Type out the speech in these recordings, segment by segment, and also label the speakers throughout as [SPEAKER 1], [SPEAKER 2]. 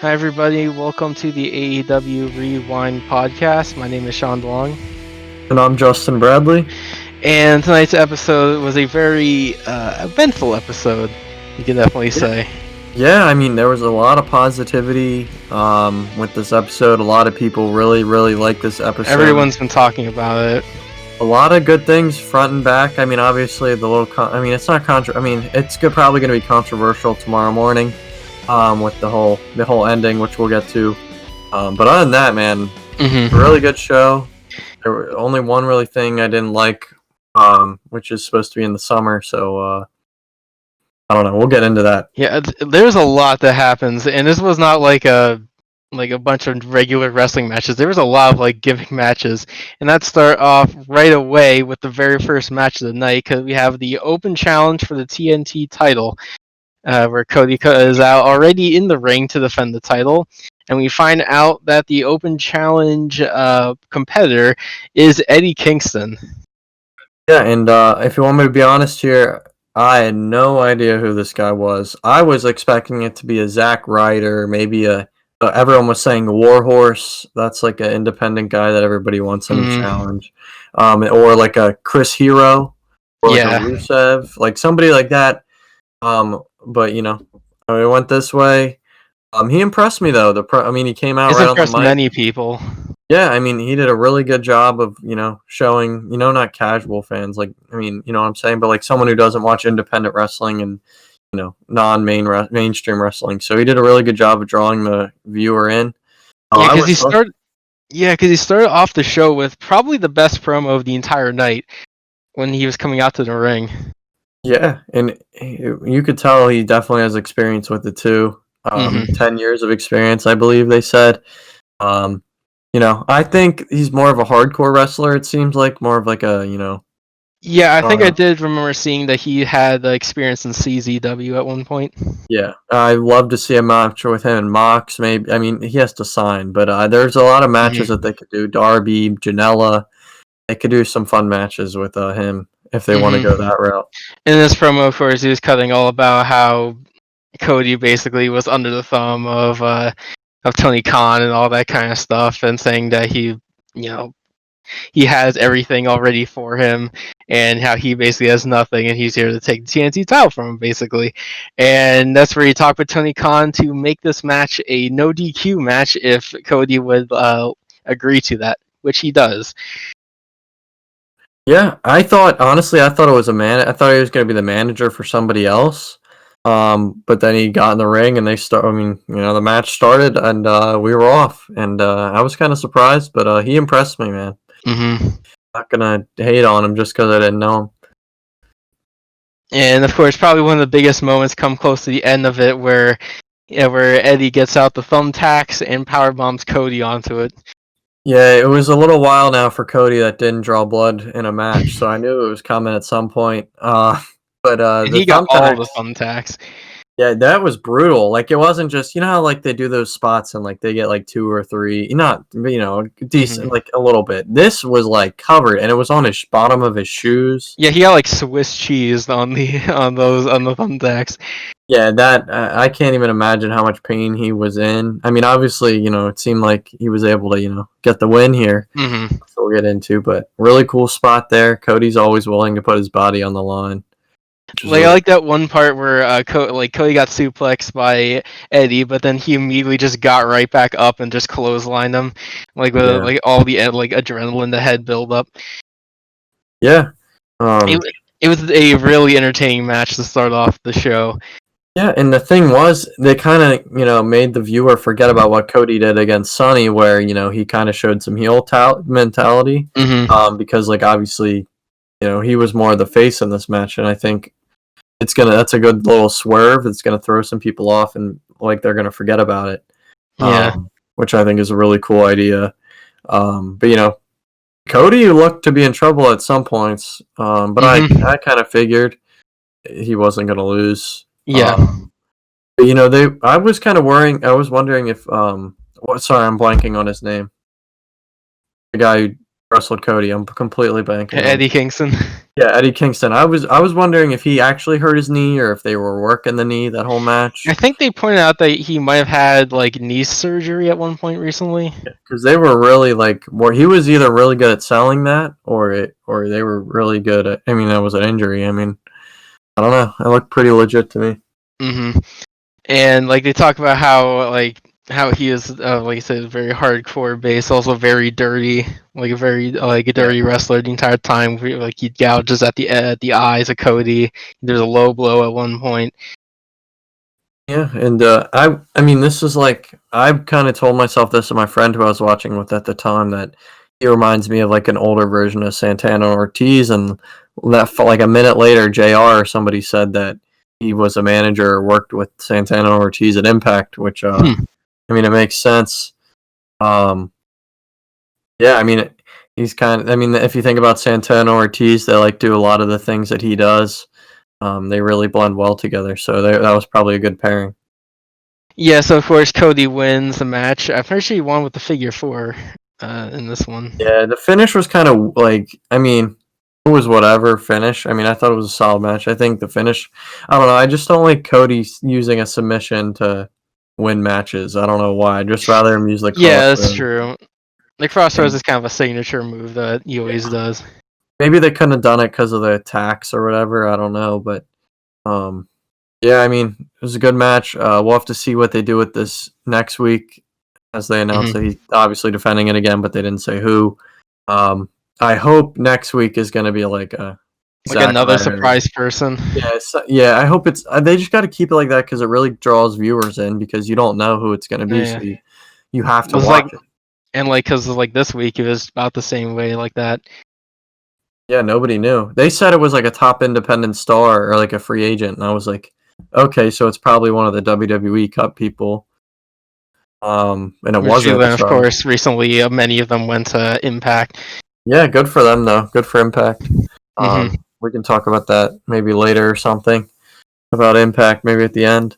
[SPEAKER 1] Hi, everybody. Welcome to the AEW Rewind podcast. My name is Shawn DeLong.
[SPEAKER 2] And I'm Justin Bradley.
[SPEAKER 1] And tonight's episode was a very eventful episode, you can definitely say.
[SPEAKER 2] Yeah, I mean, there was a lot of positivity with this episode. A lot of people really like this episode.
[SPEAKER 1] Everyone's been talking about it.
[SPEAKER 2] A lot of good things front and back. I mean, obviously, it's not it's probably going to be controversial tomorrow morning with the whole ending, which we'll get to. But other than that, man, really good show. There was only one really thing I didn't like, which is supposed to be in the summer, so I don't know. We'll get into that.
[SPEAKER 1] Yeah, there's a lot that happens, and this was not like a bunch of regular wrestling matches. There was a lot of gimmick matches, and that start off right away with the very first match of the night, because we have the open challenge for the TNT title, where Cody is out already in the ring to defend the title, and we find out that the open challenge competitor is Eddie Kingston.
[SPEAKER 2] Yeah, and if you want me to be honest here, I had no idea who this guy was. I was expecting it to be a Zack Ryder, maybe everyone was saying Warhorse. That's like an independent guy that everybody wants in a challenge. Or like a Chris Hero, or like a Rusev, like somebody like that. But it went this way. He impressed me though. He came out right on the mic.
[SPEAKER 1] Many people.
[SPEAKER 2] Yeah, I mean, he did a really good job of, showing, not casual fans, what I'm saying, but like someone who doesn't watch independent wrestling and, mainstream wrestling. So he did a really good job of drawing the viewer in.
[SPEAKER 1] Yeah, because he started off the show with probably the best promo of the entire night when he was coming out to the ring.
[SPEAKER 2] Yeah, and you could tell he definitely has experience with it too. 10 years of experience, I believe they said. I think he's more of a hardcore wrestler, it seems like. More of like a,
[SPEAKER 1] Yeah, I think I did remember seeing that he had experience in CZW at one point.
[SPEAKER 2] Yeah, I'd love to see a match with him and Mox, maybe. I mean, he has to sign, but there's a lot of matches that they could do. Darby, Janela, they could do some fun matches with him if they want to go that route.
[SPEAKER 1] In this promo, of course, he was cutting all about how Cody basically was under the thumb of Tony Khan and all that kind of stuff, and saying that he has everything already for him, and how he basically has nothing, and he's here to take the TNT title from him, basically. And that's where he talked with Tony Khan to make this match a no DQ match if Cody would agree to that, which he does.
[SPEAKER 2] Yeah, honestly, I thought it was I thought he was going to be the manager for somebody else. But then he got in the ring and the match started and we were off, and I was kind of surprised, but he impressed me, man. Not gonna hate on him just because I didn't know him.
[SPEAKER 1] And of course, probably one of the biggest moments come close to the end of it, where Eddie gets out the thumbtacks and power bombs Cody onto it.
[SPEAKER 2] Yeah, it was a little while now for Cody that didn't draw blood in a match, so I knew it was coming at some point. But
[SPEAKER 1] he got all the thumbtacks.
[SPEAKER 2] Yeah, that was brutal. Like, it wasn't just, how they do those spots and they get 2 or 3, not decent, a little bit. This was covered, and it was on his bottom of his shoes.
[SPEAKER 1] Yeah, he got Swiss cheese on the thumbtacks.
[SPEAKER 2] Yeah, that I can't even imagine how much pain he was in. I mean, obviously, it seemed like he was able to get the win here. So we'll get into, but really cool spot there. Cody's always willing to put his body on the line.
[SPEAKER 1] I like that one part where Cody got suplexed by Eddie, but then he immediately just got right back up and just clotheslined him, with all the adrenaline that had build up.
[SPEAKER 2] Yeah,
[SPEAKER 1] it was a really entertaining match to start off the show.
[SPEAKER 2] Yeah, and the thing was, they kind of made the viewer forget about what Cody did against Sonny, where he kind of showed some heel mentality, because obviously he was more the face in this match, and I think that's a good little swerve. It's gonna throw some people off, and they're gonna forget about it.
[SPEAKER 1] Yeah,
[SPEAKER 2] which I think is a really cool idea. But Cody looked to be in trouble at some points, but I kind of figured he wasn't gonna lose.
[SPEAKER 1] Yeah.
[SPEAKER 2] But I was kind of worrying. I was wondering if sorry, I'm blanking on his name. The guy who wrestled Cody? I'm completely blanking on.
[SPEAKER 1] Eddie Kingston.
[SPEAKER 2] Yeah, Eddie Kingston. I was wondering if he actually hurt his knee or if they were working the knee that whole match.
[SPEAKER 1] I think they pointed out that he might have had like knee surgery at one point recently.
[SPEAKER 2] Because they were really he was either really good at selling that or they were really good at. I mean, that was an injury. I mean, I don't know. It looked pretty legit to me.
[SPEAKER 1] Mm-hmm. And like they talk about how he is, like I said, very hardcore based, also very dirty, like a very like a dirty wrestler the entire time. Like he gouges at the eyes of Cody. There's a low blow at one point.
[SPEAKER 2] Yeah, and I mean, this is like I've kind of told myself this to my friend who I was watching with at the time that he reminds me of like an older version of Santana Ortiz, and that like a minute later, JR or somebody said that he was a manager or worked with Santana Ortiz at Impact, which I mean, it makes sense. Yeah, I mean, he's kind of. I mean, if you think about Santana Ortiz, they like do a lot of the things that he does. They really blend well together, so that was probably a good pairing.
[SPEAKER 1] Yeah, so of course Cody wins the match. I'm pretty sure he won with the figure 4 in this one.
[SPEAKER 2] Yeah, the finish was kind of like, I mean, it was whatever finish. I mean, I thought it was a solid match. I think the finish, I don't know. I just don't like Cody using a submission to win matches. I don't know why. I'd just rather him use the crossroads.
[SPEAKER 1] Yeah, that's true. The crossroads is kind of a signature move that he always does.
[SPEAKER 2] Maybe they couldn't have done it because of the attacks or whatever. I don't know, but yeah, I mean, it was a good match. We'll have to see what they do with this next week, as they announced that he's obviously defending it again, but they didn't say who. I hope next week is going to be like
[SPEAKER 1] another surprise person.
[SPEAKER 2] Yeah. I hope it's. They just got to keep it like that because it really draws viewers in because you don't know who it's going to be, so you have to watch it.
[SPEAKER 1] And like, because like this week it was about the same way like that.
[SPEAKER 2] Yeah, nobody knew. They said it was like a top independent star or like a free agent, and I was like, okay, so it's probably one of the WWE Cup people. And it wasn't.
[SPEAKER 1] Then, of course, recently many of them went to Impact.
[SPEAKER 2] Yeah, good for them though. Good for Impact. We can talk about that maybe later or something about Impact, maybe at the end.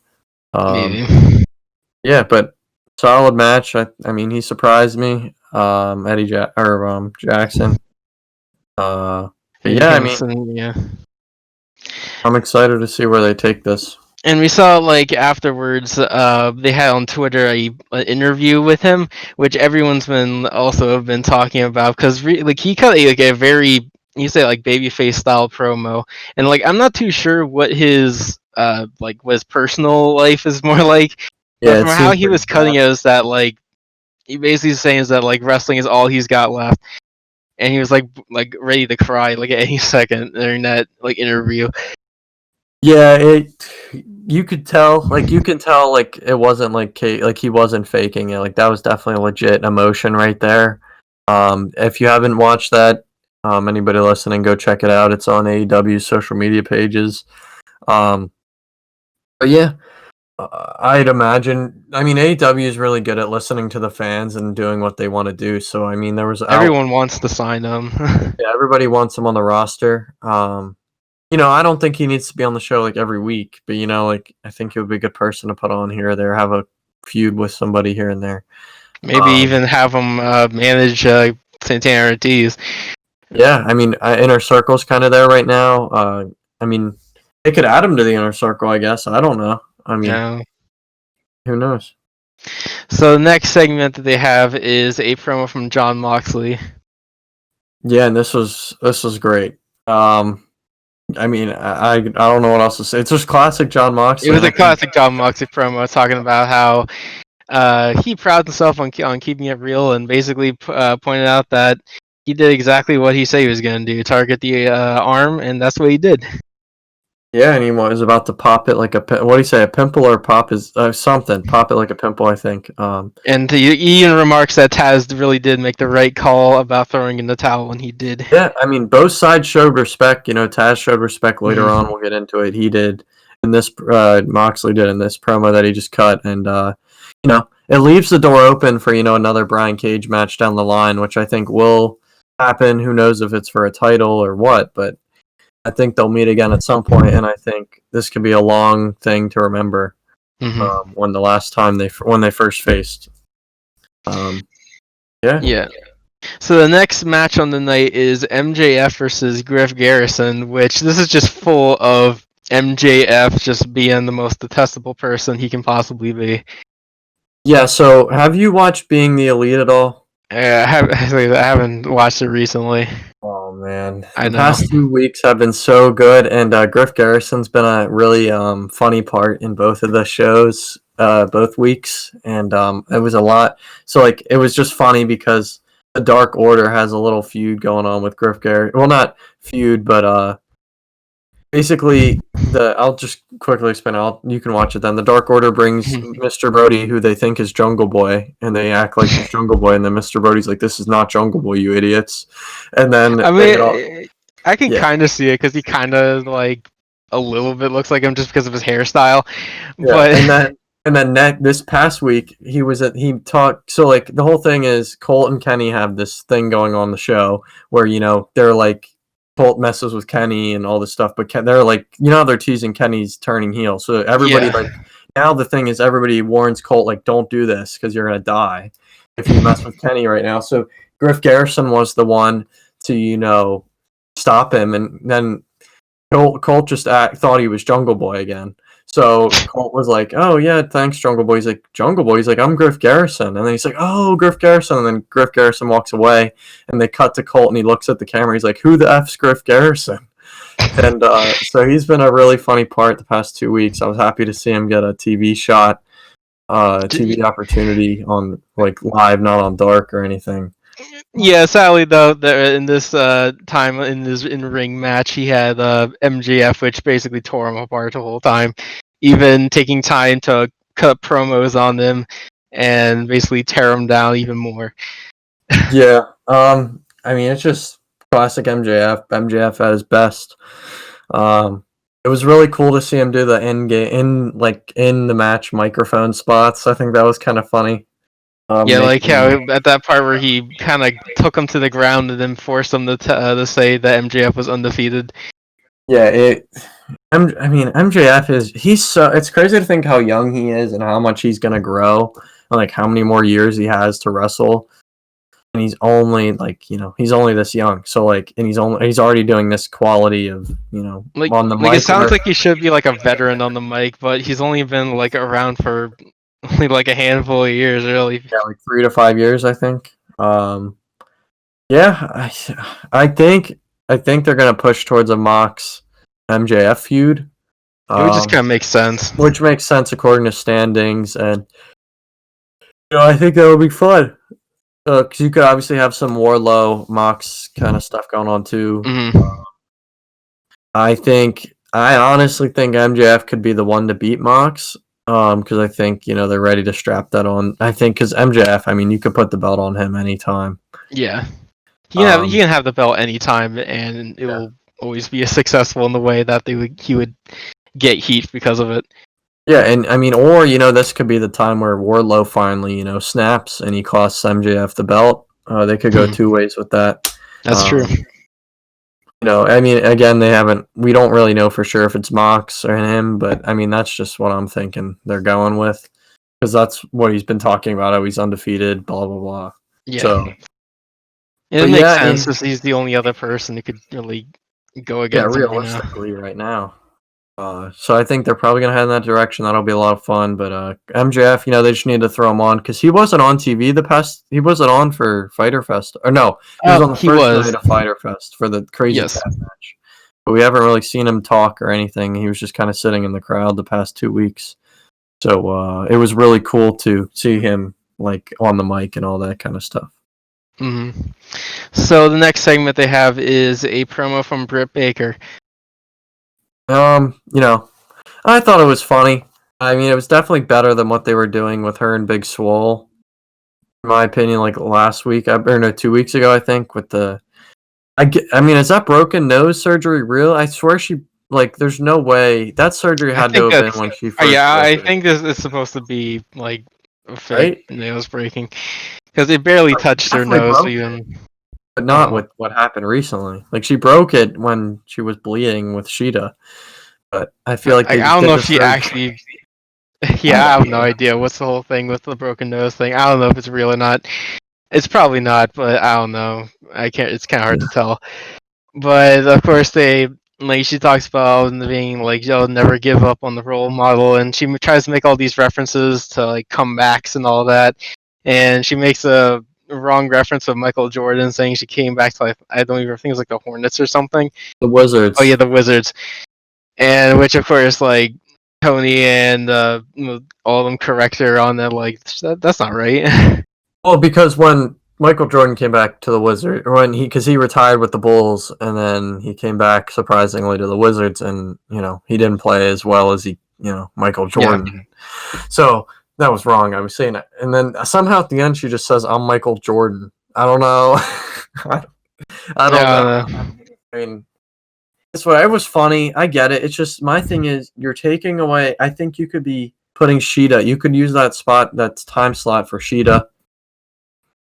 [SPEAKER 1] Maybe.
[SPEAKER 2] Yeah, but solid match. I mean, he surprised me. Eddie Jackson. Yeah, I mean, I'm excited to see where they take this.
[SPEAKER 1] And we saw like afterwards, they had on Twitter an interview with him, which everyone's been talking about because like he cut like a very, you say like babyface style promo, and like I'm not too sure what his like what his personal life is more like.
[SPEAKER 2] Yeah,
[SPEAKER 1] but from how he was cutting it, is that like he basically saying is that like wrestling is all he's got left. And he was like ready to cry like at any second during that like interview.
[SPEAKER 2] Yeah, you could tell like it wasn't like he wasn't faking it. Like that was definitely legit emotion right there. If you haven't watched that, anybody listening, go check it out. It's on AEW's social media pages. But yeah, I'd imagine. I mean, AEW is really good at listening to the fans and doing what they want to do. So I mean,
[SPEAKER 1] everyone wants to sign him.
[SPEAKER 2] Yeah, everybody wants him on the roster. You know, I don't think he needs to be on the show like every week, but you know, like I think he would be a good person to put on here or there, have a feud with somebody here and there.
[SPEAKER 1] Maybe even have him manage Santana Ortiz.
[SPEAKER 2] Yeah, I mean, Inner Circle's kind of there right now. I mean, they could add him to the Inner Circle, I guess. I don't know. I mean, who knows?
[SPEAKER 1] So the next segment that they have is a promo from Jon Moxley.
[SPEAKER 2] Yeah, and this was great. I mean, I don't know what else to say. It's just classic Jon Moxley.
[SPEAKER 1] It was a classic Jon Moxley promo talking about how he prided himself on keeping it real and basically pointed out that he did exactly what he said he was going to do, target the arm, and that's what he did.
[SPEAKER 2] Yeah, and he was about to pop it like what do you say, a pimple or pop is something. Pop it like a pimple, I think.
[SPEAKER 1] And he even remarks that Taz really did make the right call about throwing in the towel when he did.
[SPEAKER 2] Yeah, I mean, both sides showed respect. You know, Taz showed respect later on. We'll get into it. He did, and this Moxley did in this promo that he just cut. And, you know, it leaves the door open for, you know, another Brian Cage match down the line, which I think will happen. Who knows if it's for a title or what, but I think they'll meet again at some point, and I think this could be a long thing to remember when the last time when they first faced. Yeah.
[SPEAKER 1] So the next match on the night is MJF versus Griff Garrison, which this is just full of MJF just being the most detestable person he can possibly be.
[SPEAKER 2] Yeah, so have you watched Being the Elite at all?
[SPEAKER 1] I haven't watched it recently.
[SPEAKER 2] Oh man,
[SPEAKER 1] I
[SPEAKER 2] the
[SPEAKER 1] know.
[SPEAKER 2] past 2 weeks have been so good, and Griff Garrison's been a really funny part in both of the shows, both weeks, and it was a lot. So like, it was just funny because the Dark Order has a little feud going on with Griff Garrison. Well, not feud, but basically I'll just quickly explain. You can watch it then. The Dark Order brings Mr. Brody, who they think is Jungle Boy, and they act like he's Jungle Boy, and then Mr. Brody's like, "This is not Jungle Boy, you idiots." And then
[SPEAKER 1] I
[SPEAKER 2] they get all
[SPEAKER 1] mean, I can
[SPEAKER 2] yeah.
[SPEAKER 1] kind of see it because he kind of like a little bit looks like him just because of his hairstyle.
[SPEAKER 2] Yeah,
[SPEAKER 1] But
[SPEAKER 2] this past week he talked. So like the whole thing is Colt and Kenny have this thing going on the show where they're like Colt messes with Kenny and all this stuff, but they're like they're teasing Kenny's turning heel. So everybody
[SPEAKER 1] yeah,
[SPEAKER 2] now the thing is everybody warns Colt like don't do this because you're gonna die if you mess with Kenny right now. So Griff Garrison was the one to stop him, and then Colt just thought he was Jungle Boy again. So Colt was like, "Oh yeah, thanks, Jungle Boy." He's like, "Jungle Boy." He's like, "I'm Griff Garrison," and then he's like, "Oh, Griff Garrison," and then Griff Garrison walks away, and they cut to Colt, and he looks at the camera. He's like, "Who the f's Griff Garrison?" And so he's been a really funny part the past 2 weeks. I was happy to see him get a TV shot, TV opportunity on like live, not on Dark or anything.
[SPEAKER 1] yeah. Sadly, though, in this time in this in-ring match, he had MJF, which basically tore him apart the whole time. Even taking time to cut promos on them and basically tear him down even more.
[SPEAKER 2] Yeah. I mean, it's just classic MJF. MJF at his best. It was really cool to see him do the in the match microphone spots. I think that was kind of funny.
[SPEAKER 1] Yeah, like how at that part where he kind of took him to the ground and then forced him to say that MJF was undefeated.
[SPEAKER 2] Yeah, I mean, MJF it's crazy to think how young he is and how much he's gonna grow, and like how many more years he has to wrestle. And he's only he's only this young. So like, and he's already doing this quality of
[SPEAKER 1] Like,
[SPEAKER 2] on the
[SPEAKER 1] like
[SPEAKER 2] mic.
[SPEAKER 1] it sounds like he should be like a veteran on the mic, but he's only been like around for only like a handful of years, really.
[SPEAKER 2] Yeah, like 3 to 5 years, I think. Yeah, I think they're gonna push towards a Mox MJF feud,
[SPEAKER 1] It would just kind of make sense.
[SPEAKER 2] which makes sense according to standings, and I think that would be fun. Because you could obviously have some Warlow Mox kind of stuff going on too.
[SPEAKER 1] Mm-hmm.
[SPEAKER 2] I honestly think MJF could be the one to beat Mox. Because I think they're ready to strap that on. I think because MJF, I mean, you could put the belt on him anytime.
[SPEAKER 1] Yeah, he can have the belt anytime, and it will always be successful in the way that he would get heat because of it.
[SPEAKER 2] Yeah, and I mean, or this could be the time where Wardlow finally snaps and he costs MJF the belt. They could go two ways with that.
[SPEAKER 1] That's true.
[SPEAKER 2] I mean, again, we don't really know for sure if it's Mox or him, but I mean, that's just what I'm thinking they're going with, because that's what he's been talking about. Oh, he's undefeated, blah blah blah.
[SPEAKER 1] Yeah,
[SPEAKER 2] so
[SPEAKER 1] it makes sense because he's the only other person who could really go against him
[SPEAKER 2] realistically right now. So I think they're probably gonna head in that direction. That'll be a lot of fun. But MJF, they just need to throw him on because he wasn't on TV he wasn't on for Fyter Fest, or no, he was on the first night of Fyter Fest for the Crazy Cat match. But we haven't really seen him talk or anything. He was just kind of sitting in the crowd the past 2 weeks. So it was really cool to see him like on the mic and all that kind of stuff.
[SPEAKER 1] Mm-hmm. So the next segment they have is a promo from Britt Baker.
[SPEAKER 2] I thought it was funny. I mean, it was definitely better than what they were doing with her and Big Swole. In my opinion, like last week, or no, 2 weeks ago, I think, with the... I mean, is that broken nose surgery real? I swear there's no way. That surgery had to have been when she first...
[SPEAKER 1] Yeah, I think this is supposed to be, like, a fake nose breaking. Because it barely touched her nose even.
[SPEAKER 2] But not with what happened recently. Like, she broke it when she was bleeding with Sheeta. But I feel like
[SPEAKER 1] I don't know if she actually... Yeah, I have no idea what's the whole thing with the broken nose thing. I don't know if it's real or not. It's probably not, but I don't know. I can't. It's kind of hard to tell. But of course, she talks about being like, "You'll never give up on the role model," and she tries to make all these references to like comebacks and all that. And she makes a wrong reference of Michael Jordan saying she came back to like I don't even think it was like the Hornets or something.
[SPEAKER 2] The Wizards.
[SPEAKER 1] Oh yeah, the Wizards. And which of course like Tony and all of them correct her on that like that's not right.
[SPEAKER 2] Well, because when Michael Jordan came back to the Wizards, or because he retired with the Bulls, and then he came back surprisingly to the Wizards, and he didn't play as well as Michael Jordan. Yeah. So that was wrong. I was saying that, and then somehow at the end she just says, "I'm Michael Jordan." I don't know. I don't know. I mean, it's what it was funny. I get it. It's just my thing is you're taking away. I think you could be putting Sheeta. You could use that time slot for Sheeta.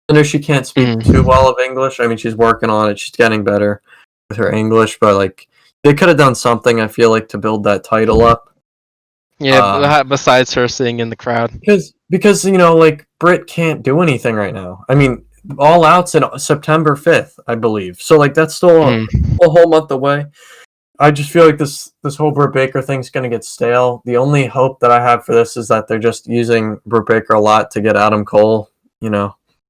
[SPEAKER 2] I know she can't speak too well of English. I mean, she's working on it. She's getting better with her English, but like they could have done something. I feel like to build that title up.
[SPEAKER 1] Yeah, besides her sitting in the crowd.
[SPEAKER 2] Because like Britt can't do anything right now. I mean, All Out's in September 5th, I believe. So like that's still a whole month away. I just feel like this whole Britt Baker thing's going to get stale. The only hope that I have for this is that they're just using Britt Baker a lot to get Adam Cole,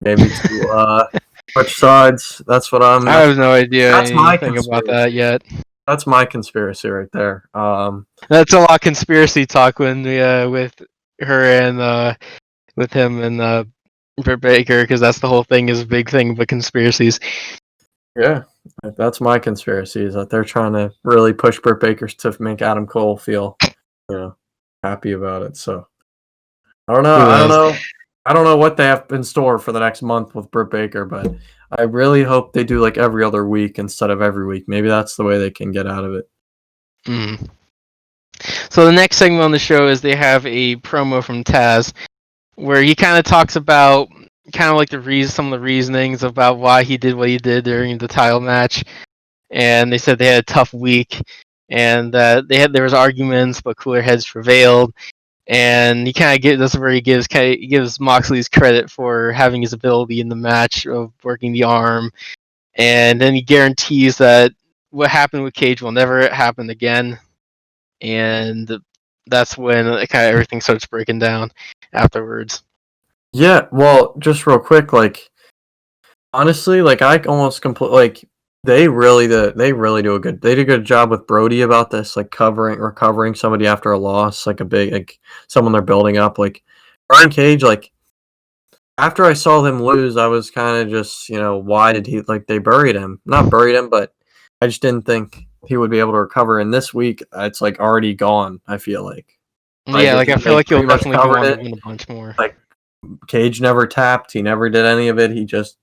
[SPEAKER 2] maybe to switch sides. That's what I
[SPEAKER 1] have no idea anything about that yet.
[SPEAKER 2] That's my conspiracy right there.
[SPEAKER 1] That's a lot of conspiracy talk when with her and with him and Britt Baker, because that's the whole thing is a big thing but conspiracies.
[SPEAKER 2] Yeah, that's my conspiracy is that they're trying to really push Britt Baker to make Adam Cole feel happy about it. So I don't know. I don't know what they have in store for the next month with Britt Baker, but I really hope they do like every other week instead of every week. Maybe that's the way they can get out of it.
[SPEAKER 1] So the next segment on the show is they have a promo from Taz where he kind of talks about kind of like some of the reasonings about why he did what he did during the title match, and they said they had a tough week and there was arguments but cooler heads prevailed. And he kind of gives Moxley's credit for having his ability in the match of working the arm, and then he guarantees that what happened with Cage will never happen again. And that's when kind of everything starts breaking down afterwards.
[SPEAKER 2] Yeah, well, just real quick, like honestly, like I almost completely they did a good job with Brody about this, like recovering somebody after a loss, like a big someone they're building up. Like Brian Cage, like after I saw them lose, I was kind of just, why did he they buried him? Not buried him, but I just didn't think he would be able to recover. And this week, it's like already gone. I feel like.
[SPEAKER 1] Yeah, I feel like he'll definitely go on to win a bunch more.
[SPEAKER 2] Like Cage never tapped. He never did any of it. He just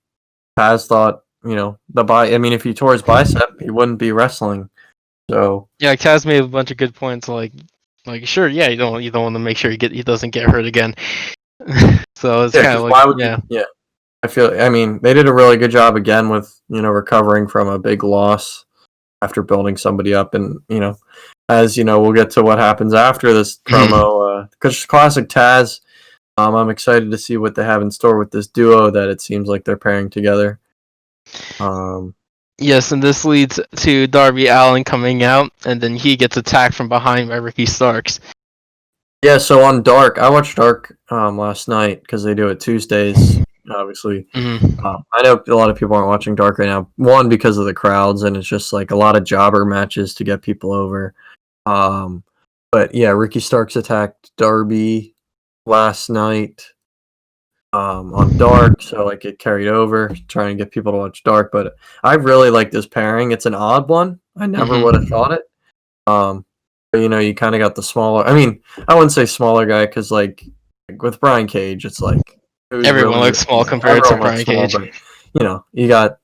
[SPEAKER 2] Taz thought. I mean, if he tore his bicep, he wouldn't be wrestling. So
[SPEAKER 1] yeah, Taz made a bunch of good points. Like sure, yeah, you don't want to make sure he doesn't get hurt again. So it's kind of like
[SPEAKER 2] yeah. I mean, they did a really good job again with recovering from a big loss after building somebody up, and as we'll get to what happens after this promo. Because classic Taz. I'm excited to see what they have in store with this duo that it seems like they're pairing together.
[SPEAKER 1] Yes, and this leads to Darby Allin coming out, and then he gets attacked from behind by Ricky Starks.
[SPEAKER 2] Yeah, so on Dark, I watched Dark last night because they do it Tuesdays, obviously. I know a lot of people aren't watching Dark right now. One, because of the crowds, and it's just like a lot of jobber matches to get people over. But yeah, Ricky Starks attacked Darby last night on Dark, so like it carried over, trying to get people to watch Dark. But I really like this pairing. It's an odd one. I never would have thought it. But you kind of got the smaller. I mean, I wouldn't say smaller guy because like with Brian Cage, it's like
[SPEAKER 1] everyone looks small compared to Brian Cage.
[SPEAKER 2] But, you got.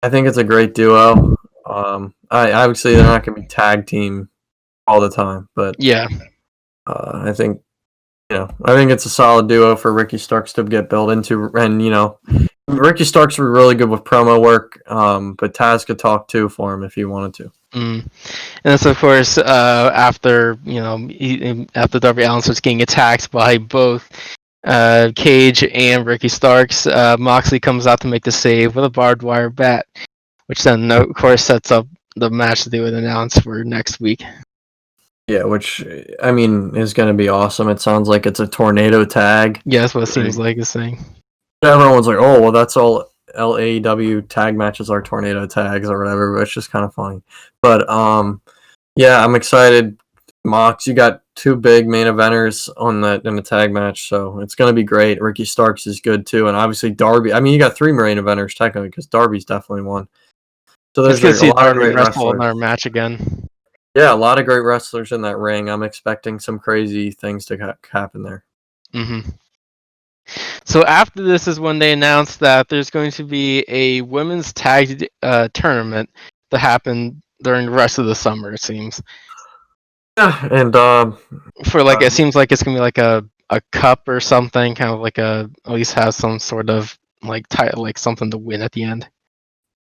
[SPEAKER 2] I think it's a great duo. Obviously they're not going to be tag team all the time, but
[SPEAKER 1] yeah,
[SPEAKER 2] I think. I think it's a solid duo for Ricky Starks to get built into, and Ricky Starks were really good with promo work, but Taz could talk too for him if he wanted to.
[SPEAKER 1] And that's of course after after Darby Allin starts getting attacked by both Cage and Ricky Starks. Moxley comes out to make the save with a barbed wire bat, which then of course sets up the match that they would announce for next week.
[SPEAKER 2] Yeah, which I mean is going to be awesome. It sounds like it's a tornado tag.
[SPEAKER 1] Yeah, that's what it seems like it's saying.
[SPEAKER 2] Everyone's like, "Oh, well, that's all LAEW tag matches are tornado tags or whatever." But it's just kind of funny. But yeah, I'm excited. Mox, you got two big main eventers on that in the tag match, so it's going to be great. Ricky Starks is good too, and obviously Darby. I mean, you got three main eventers technically because Darby's definitely one. So
[SPEAKER 1] It's
[SPEAKER 2] there's
[SPEAKER 1] good to
[SPEAKER 2] a
[SPEAKER 1] see
[SPEAKER 2] lot of
[SPEAKER 1] Darby
[SPEAKER 2] great
[SPEAKER 1] wrestle in
[SPEAKER 2] wrestlers.
[SPEAKER 1] our match again.
[SPEAKER 2] Yeah, a lot of great wrestlers in that ring. I'm expecting some crazy things to happen there.
[SPEAKER 1] Mm-hmm. So after this is when they announced that there's going to be a women's tag tournament to happen during the rest of the summer. It seems
[SPEAKER 2] Yeah, and
[SPEAKER 1] for like it seems like it's gonna be like a cup or something, kind of like at least has some sort of like title, like something to win at the end.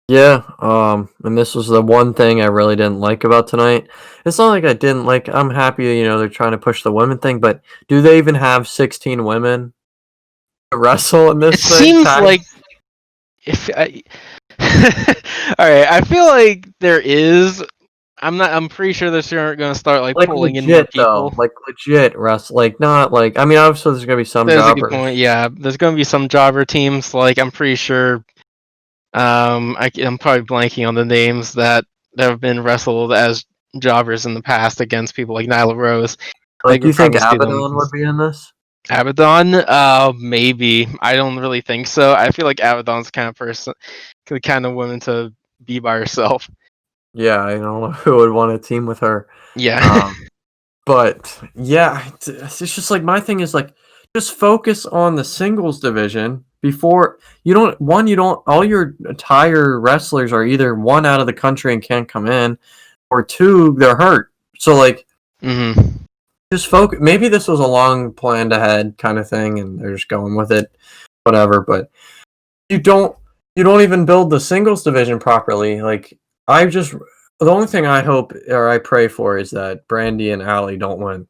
[SPEAKER 2] yeah, and this was the one thing I really didn't like about tonight. It's not like I didn't like. I'm happy, they're trying to push the women thing, but do they even have 16 women to wrestle in
[SPEAKER 1] It
[SPEAKER 2] this thing?
[SPEAKER 1] seems like if I, all right, I feel like there is. I'm pretty sure they're going to start like pulling in more
[SPEAKER 2] legit though,
[SPEAKER 1] people.
[SPEAKER 2] like legit wrestle, like not like. I mean, obviously there's gonna be some
[SPEAKER 1] There's a good
[SPEAKER 2] jobbers.
[SPEAKER 1] point. Yeah, there's going to be some jobber teams. Like I'm pretty sure. I'm probably blanking on the names that have been wrestled as jobbers in the past against people like Nyla Rose. Like
[SPEAKER 2] Like,
[SPEAKER 1] we'll
[SPEAKER 2] you think
[SPEAKER 1] probably see them.
[SPEAKER 2] Abaddon would be in this?
[SPEAKER 1] Abaddon? Maybe. I don't really think so. I feel like Abaddon's the kind of person, the kind of woman to be by herself.
[SPEAKER 2] Yeah, I don't know who would want to team with her.
[SPEAKER 1] Yeah.
[SPEAKER 2] But yeah, it's just like my thing is like just focus on the singles division before you don't all your entire wrestlers are either one out of the country and can't come in or two they're hurt. So like just focus. Maybe this was a long planned ahead kind of thing and they're just going with it, whatever. But you don't even build the singles division properly. Like the only thing I hope or I pray for is that Brandy and Allie don't win.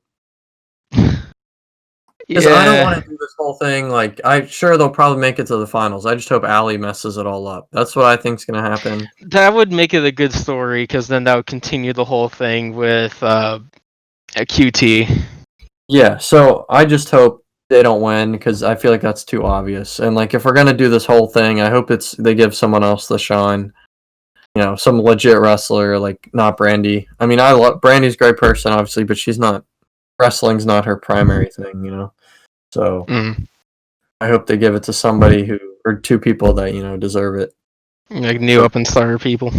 [SPEAKER 2] Because I don't want
[SPEAKER 1] Yeah.
[SPEAKER 2] to do this whole thing. Like, I'm sure they'll probably make it to the finals. I just hope Allie messes it all up. That's what I think's gonna happen.
[SPEAKER 1] That would make it a good story because then that would continue the whole thing with a QT.
[SPEAKER 2] Yeah. So I just hope they don't win because I feel like that's too obvious. And like, if we're gonna do this whole thing, I hope they give someone else the shine. Some legit wrestler, like not Brandy. I mean, I love Brandy's a great person, obviously, but she's not wrestling's not her primary thing. So I hope they give it to somebody or two people that deserve it.
[SPEAKER 1] Like new up and starter people.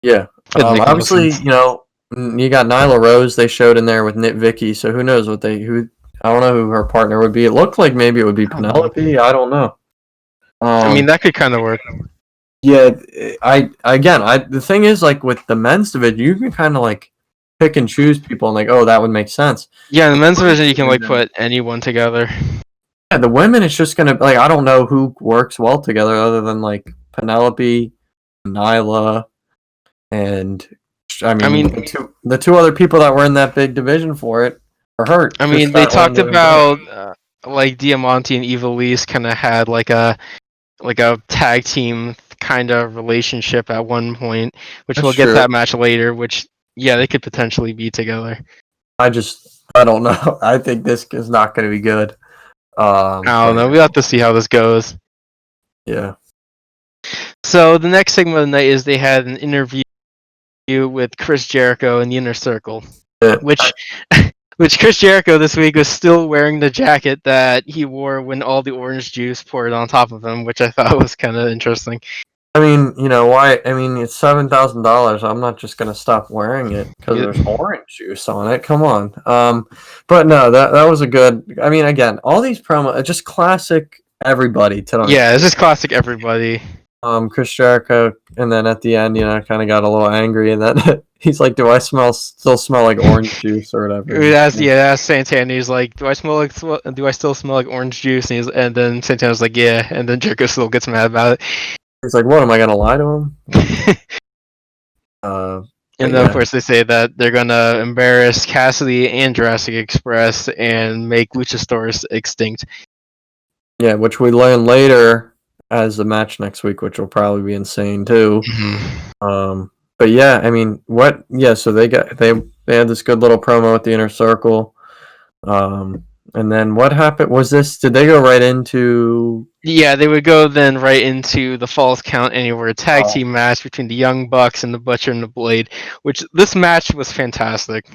[SPEAKER 2] Yeah, obviously,
[SPEAKER 1] sense.
[SPEAKER 2] you got Nyla Rose. They showed in there with Nick Vicky, so who knows I don't know who her partner would be. It looked like maybe it would be Penelope. I don't know.
[SPEAKER 1] I mean, that could kind of work.
[SPEAKER 2] Yeah, the thing is, like with the men's division, you can kind of like pick and choose people and like, oh, that would make sense.
[SPEAKER 1] Yeah, in the men's division, you can like put anyone together.
[SPEAKER 2] Yeah, the women, it's just gonna like I don't know who works well together other than like Penelope, Nyla, and I mean the two other people that were in that big division for it are hurt.
[SPEAKER 1] I mean, they talked about like Diamante and Evilise kind of had like a tag team kind of relationship at one point, which we'll get that match later. Which they could potentially be together.
[SPEAKER 2] I don't know. I think this is not going to be good.
[SPEAKER 1] I don't know. We have to see how this goes.
[SPEAKER 2] Yeah.
[SPEAKER 1] So the next segment of the night is they had an interview with Chris Jericho in the Inner Circle, which Chris Jericho this week was still wearing the jacket that he wore when all the orange juice poured on top of him, which I thought was kind of interesting.
[SPEAKER 2] I mean, why? I mean, it's $7,000. I'm not just gonna stop wearing it because there's orange juice on it. Come on. But no, that was a good. I mean, again, all these promos, just classic everybody tonight.
[SPEAKER 1] Yeah, it's just classic everybody.
[SPEAKER 2] Chris Jericho, and then at the end, kind of got a little angry, and then he's like, "Do I still smell like orange juice or whatever?"
[SPEAKER 1] That's Santana. He's like, "Do I still smell like orange juice?" And then Santana's like, "Yeah," and then Jericho still gets mad about it.
[SPEAKER 2] He's like, "What? Am I gonna lie to him?"
[SPEAKER 1] And then, of course, they say that they're gonna embarrass Cassidy and Jurassic Express and make Luchasaurus extinct.
[SPEAKER 2] Yeah, which we learn later as the match next week, which will probably be insane too. But yeah, I mean, what? Yeah, so they had this good little promo with the Inner Circle. And then what happened? Was this? Did they go right into?
[SPEAKER 1] Yeah, they would go then right into the Falls Count Anywhere tag team match between the Young Bucks and the Butcher and the Blade, which this match was fantastic.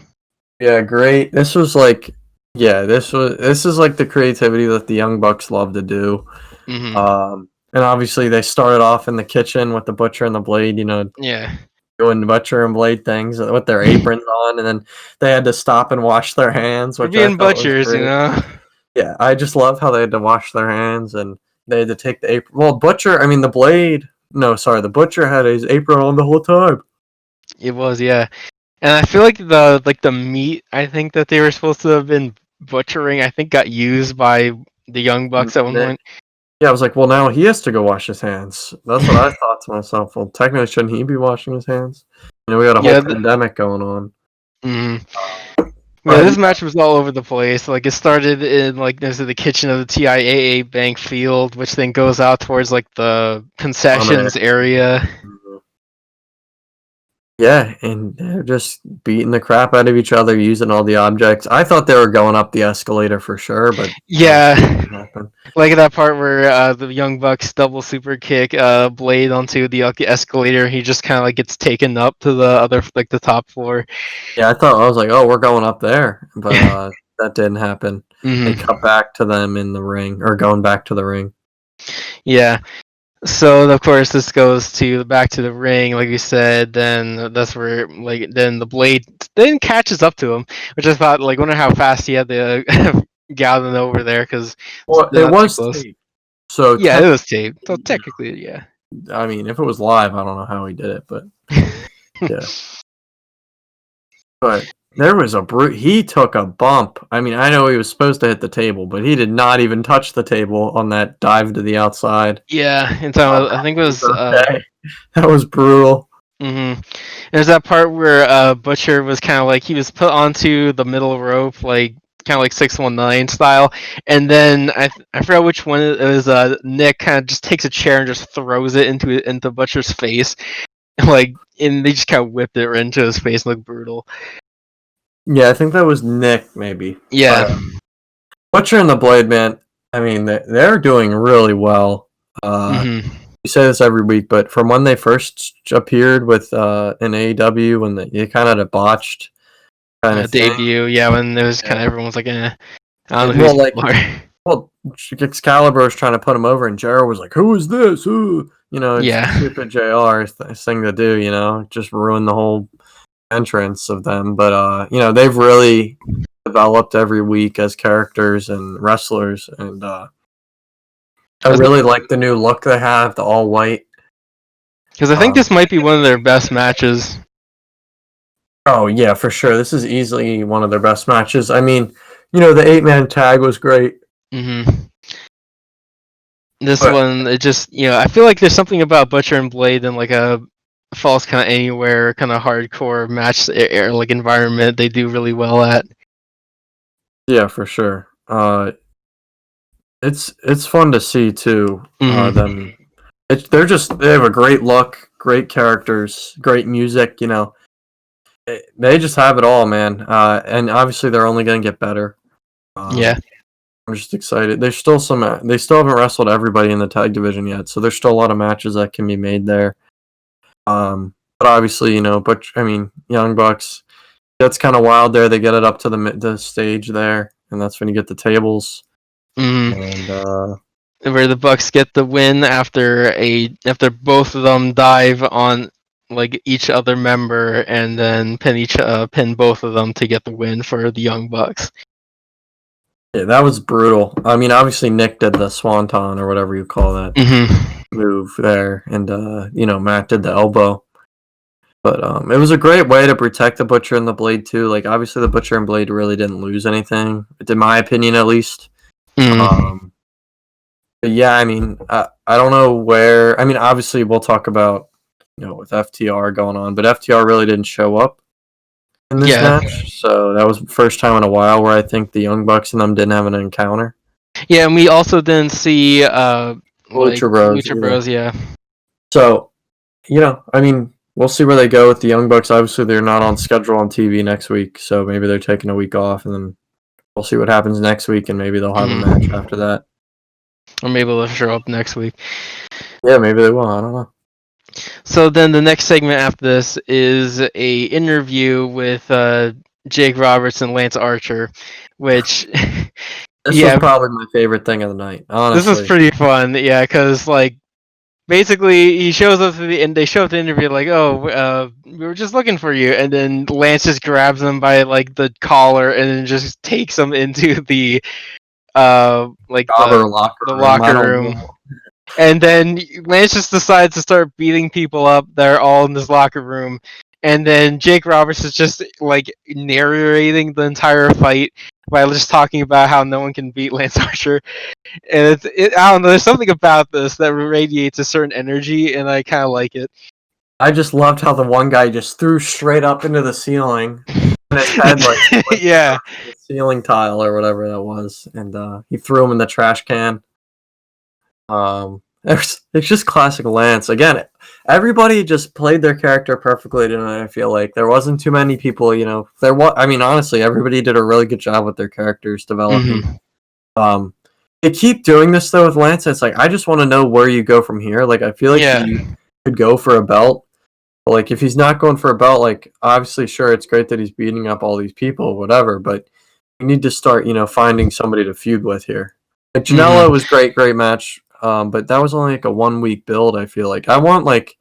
[SPEAKER 2] Yeah, great. This was like, yeah, this is like the creativity that the Young Bucks love to do. And obviously they started off in the kitchen with the Butcher and the Blade,
[SPEAKER 1] Yeah.
[SPEAKER 2] doing Butcher and Blade things with their aprons on, and then they had to stop and wash their hands,
[SPEAKER 1] For
[SPEAKER 2] which I
[SPEAKER 1] being
[SPEAKER 2] thought was
[SPEAKER 1] butchers,
[SPEAKER 2] great. Yeah, I just love how they had to wash their hands and they had to take the apron. Well, Butcher, I mean the Blade. No, sorry, the Butcher had his apron on the whole time.
[SPEAKER 1] It was, yeah. And I feel like the meat I think that they were supposed to have been butchering, I think got used by the Young Bucks at one point.
[SPEAKER 2] Yeah, I was like, well, now he has to go wash his hands. That's what I thought to myself. Well, technically, shouldn't he be washing his hands? We got a whole pandemic going on.
[SPEAKER 1] Yeah, this match was all over the place. Like it started in the kitchen of the TIAA Bank Field, which then goes out towards like the concessions area.
[SPEAKER 2] Yeah, and they're just beating the crap out of each other, using all the objects. I thought they were going up the escalator for sure, but
[SPEAKER 1] yeah, like that part where the Young Bucks double super kick Blade onto the escalator. He just kind of like gets taken up to the other the top floor.
[SPEAKER 2] Yeah, I was like, oh, we're going up there, but that didn't happen. They cut back to them in the ring, or going back to the ring.
[SPEAKER 1] Yeah. So of course this goes to back to the ring, like you said. Then that's where then the Blade then catches up to him, which I thought wonder how fast he had to gallon over there because
[SPEAKER 2] it was taped. So
[SPEAKER 1] yeah, it was taped. So technically, yeah.
[SPEAKER 2] I mean, if it was live, I don't know how he did it, but yeah. But there was he took a bump. I mean, I know he was supposed to hit the table, but he did not even touch the table on that dive to the outside.
[SPEAKER 1] Yeah, and so I think it was
[SPEAKER 2] that was brutal.
[SPEAKER 1] There's that part where Butcher was kind of like he was put onto the middle rope, like kind of like 619 style, and then I forgot which one it was. Nick kind of just takes a chair and just throws it into Butcher's face, and they just kind of whipped it right into his face, and looked brutal.
[SPEAKER 2] Yeah, I think that was Nick, maybe.
[SPEAKER 1] Yeah.
[SPEAKER 2] Butcher and the Blade, man. I mean, they're doing really well. We say this every week, but from when they first appeared with in AEW, when they kind of had a botched kind of
[SPEAKER 1] debut, when it was kind of everyone's like, I don't know who's
[SPEAKER 2] well, Excalibur was trying to put him over, and Jericho was like, "Who is this? Who?" It's stupid JR thing to do. Just ruin the whole entrance of them. But they've really developed every week as characters and wrestlers, and I really like the new look they have, the all white.
[SPEAKER 1] Because I think this might be one of their best matches.
[SPEAKER 2] Oh yeah, for sure. This is easily one of their best matches. I mean, the 8-man tag was great.
[SPEAKER 1] This one, it just I feel like there's something about Butcher and Blade and like a Falls Count Anywhere kind of hardcore match environment they do really well at.
[SPEAKER 2] Yeah, for sure. It's fun to see too. Them. They have a great look, great characters, great music. They just have it all, man. And obviously they're only going to get better. I'm just excited. They still haven't wrestled everybody in the tag division yet, so there's still a lot of matches that can be made there. But obviously, Young Bucks. That's kind of wild. There, they get it up to the stage there, and that's when you get the tables. And
[SPEAKER 1] where the Bucks get the win after both of them dive on each other member and then pin both of them to get the win for the Young Bucks.
[SPEAKER 2] Yeah, that was brutal. I mean, obviously Nick did the swanton or whatever you call that move there, and Matt did the elbow. But it was a great way to protect the Butcher and the Blade too. Like obviously the Butcher and Blade really didn't lose anything, in my opinion at least. But yeah, I mean, I don't know where. I mean, obviously we'll talk about with FTR going on, but FTR really didn't show up in this match, so that was the first time in a while where I think the Young Bucks and them didn't have an encounter.
[SPEAKER 1] Yeah, and we also didn't see like
[SPEAKER 2] Lucha Bros
[SPEAKER 1] Lucha
[SPEAKER 2] either.
[SPEAKER 1] Bros. Yeah.
[SPEAKER 2] So, I mean, we'll see where they go with the Young Bucks. Obviously, they're not on schedule on TV next week, so maybe they're taking a week off, and then we'll see what happens next week, and maybe they'll have a match after that.
[SPEAKER 1] Or maybe they'll show up next week.
[SPEAKER 2] Yeah, maybe they will. I don't know.
[SPEAKER 1] So then the next segment after this is a interview with Jake Roberts and Lance Archer, which
[SPEAKER 2] This was
[SPEAKER 1] yeah,
[SPEAKER 2] probably my favorite thing of the night,
[SPEAKER 1] this is
[SPEAKER 2] honestly.
[SPEAKER 1] pretty fun. Yeah, because like basically he shows up to the and they show up to the interview like, oh, we were just looking for you, and then Lance just grabs him by like the collar and then just takes him into the like
[SPEAKER 2] Jobber locker
[SPEAKER 1] the
[SPEAKER 2] room. I
[SPEAKER 1] locker
[SPEAKER 2] don't
[SPEAKER 1] room.
[SPEAKER 2] know.
[SPEAKER 1] And then Lance just decides to start beating people up. They're all in this locker room. And then Jake Roberts is just like narrating the entire fight by just talking about how no one can beat Lance Archer. And I don't know, there's something about this that radiates a certain energy, and I kind of like it.
[SPEAKER 2] I just loved how the one guy just threw straight up into the ceiling, and his head like went
[SPEAKER 1] Yeah.
[SPEAKER 2] through the ceiling tile or whatever that was, and he threw him in the trash can. It's just classic Lance. Again, everybody just played their character perfectly tonight. I feel like there wasn't too many people. There was. I mean, honestly, everybody did a really good job with their characters developing.
[SPEAKER 1] Mhm.
[SPEAKER 2] They keep doing this though with Lance. It's like I just want to know where you go from here. Like I feel like
[SPEAKER 1] Yeah.
[SPEAKER 2] he could go for a belt. But like if he's not going for a belt, like obviously sure it's great that he's beating up all these people, whatever. But you need to start, finding somebody to feud with here. Like Janela was great match. But that was only like a 1 week build. I feel like I want like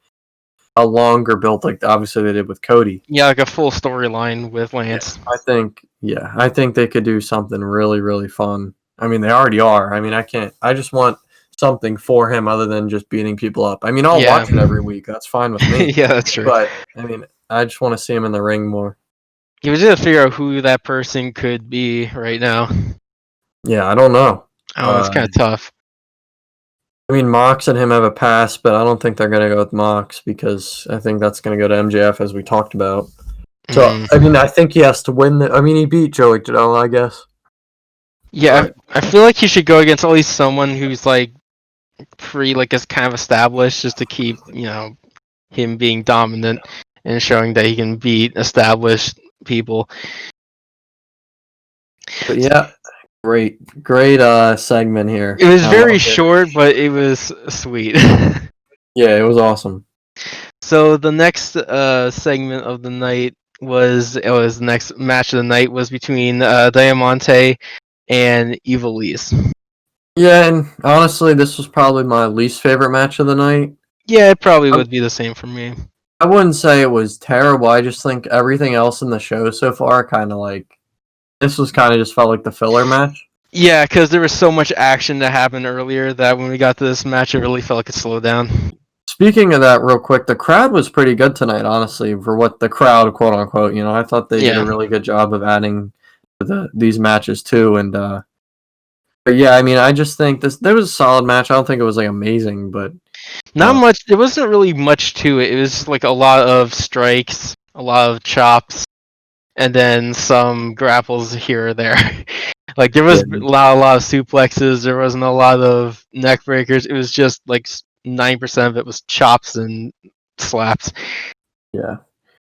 [SPEAKER 2] a longer build, like obviously they did with Cody.
[SPEAKER 1] Yeah, like a full storyline with Lance.
[SPEAKER 2] I think they could do something really fun. I mean, they already are. I mean, I just want something for him other than just beating people up. I mean, I'll
[SPEAKER 1] Yeah.
[SPEAKER 2] watch it every week. That's fine with me.
[SPEAKER 1] Yeah, that's true.
[SPEAKER 2] But I mean, I just want to see him in the ring more.
[SPEAKER 1] You just gotta figure out who that person could be right now.
[SPEAKER 2] Yeah, I don't know.
[SPEAKER 1] Oh, it's kind of tough.
[SPEAKER 2] I mean, Mox and him have a pass, but I don't think they're going to go with Mox because I think that's going to go to MJF as we talked about. So, I mean, I think he has to win. He beat Joey Janela, I guess.
[SPEAKER 1] Yeah, I feel like he should go against at least someone who's like is kind of established, just to keep him being dominant and showing that he can beat established people.
[SPEAKER 2] But yeah, great segment here.
[SPEAKER 1] It was very short, but it was sweet.
[SPEAKER 2] Yeah, it was awesome.
[SPEAKER 1] So the next segment of the night was the next match of the night was between Diamante and Ivelisse.
[SPEAKER 2] Yeah, and honestly, this was probably my least favorite match of the night.
[SPEAKER 1] Yeah, it probably would be the same for me.
[SPEAKER 2] I wouldn't say it was terrible. I just think everything else in the show so far kind of like this was kind of just felt like the filler match.
[SPEAKER 1] Yeah, because there was so much action that happened earlier that when we got to this match, it really felt like it slowed down.
[SPEAKER 2] Speaking of that, real quick, the crowd was pretty good tonight, honestly, for what the crowd, quote unquote. I thought they did a really good job of adding these matches too. And but yeah, I mean, I just think there was a solid match. I don't think it was like amazing, but
[SPEAKER 1] not much. There wasn't really much to it. It was like a lot of strikes, a lot of chops, and then some grapples here or there. Like there was a lot of suplexes. There wasn't a lot of neck breakers. It was just like 9% of it was chops and slaps.
[SPEAKER 2] Yeah.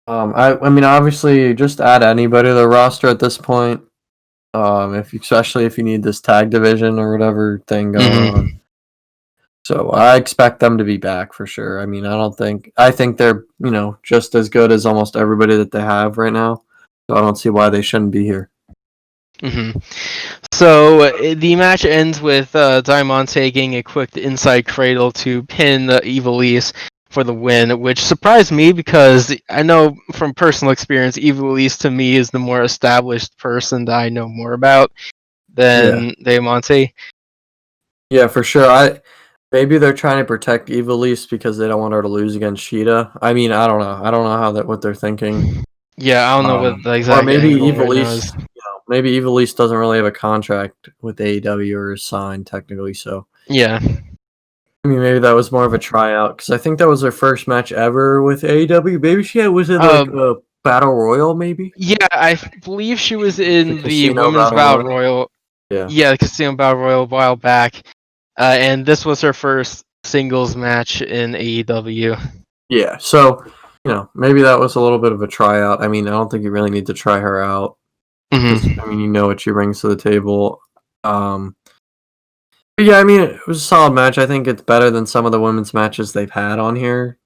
[SPEAKER 2] I mean, obviously, just add anybody to the roster at this point. Especially if you need this tag division or whatever thing going on. So I expect them to be back for sure. I mean, I think they're just as good as almost everybody that they have right now. So I don't see why they shouldn't be here.
[SPEAKER 1] So the match ends with Diamante taking a quick inside cradle to pin Ivelisse for the win, which surprised me because I know from personal experience, Ivelisse to me is the more established person that I know more about than Diamante.
[SPEAKER 2] Yeah, for sure. Maybe they're trying to protect Ivelisse because they don't want her to lose against Sheeta. I mean, I don't know. I don't know what they're thinking.
[SPEAKER 1] Yeah, I don't know what the exact.
[SPEAKER 2] Or maybe Ivelisse. Maybe Ivelisse doesn't really have a contract with AEW or is signed technically. So
[SPEAKER 1] yeah.
[SPEAKER 2] I mean, maybe that was more of a tryout because I think that was her first match ever with AEW. Maybe was it like a Battle Royal? Maybe.
[SPEAKER 1] Yeah, I believe she was in the Women's
[SPEAKER 2] Battle
[SPEAKER 1] Battle Royal. Yeah, the Casino Battle Royal a while back, and this was her first singles match in AEW.
[SPEAKER 2] Yeah, so maybe that was a little bit of a tryout. I mean, I don't think you really need to try her out because
[SPEAKER 1] Mm-hmm.
[SPEAKER 2] I mean, you know what she brings to the table. But yeah, I mean, it was a solid match. I think it's better than some of the women's matches they've had on here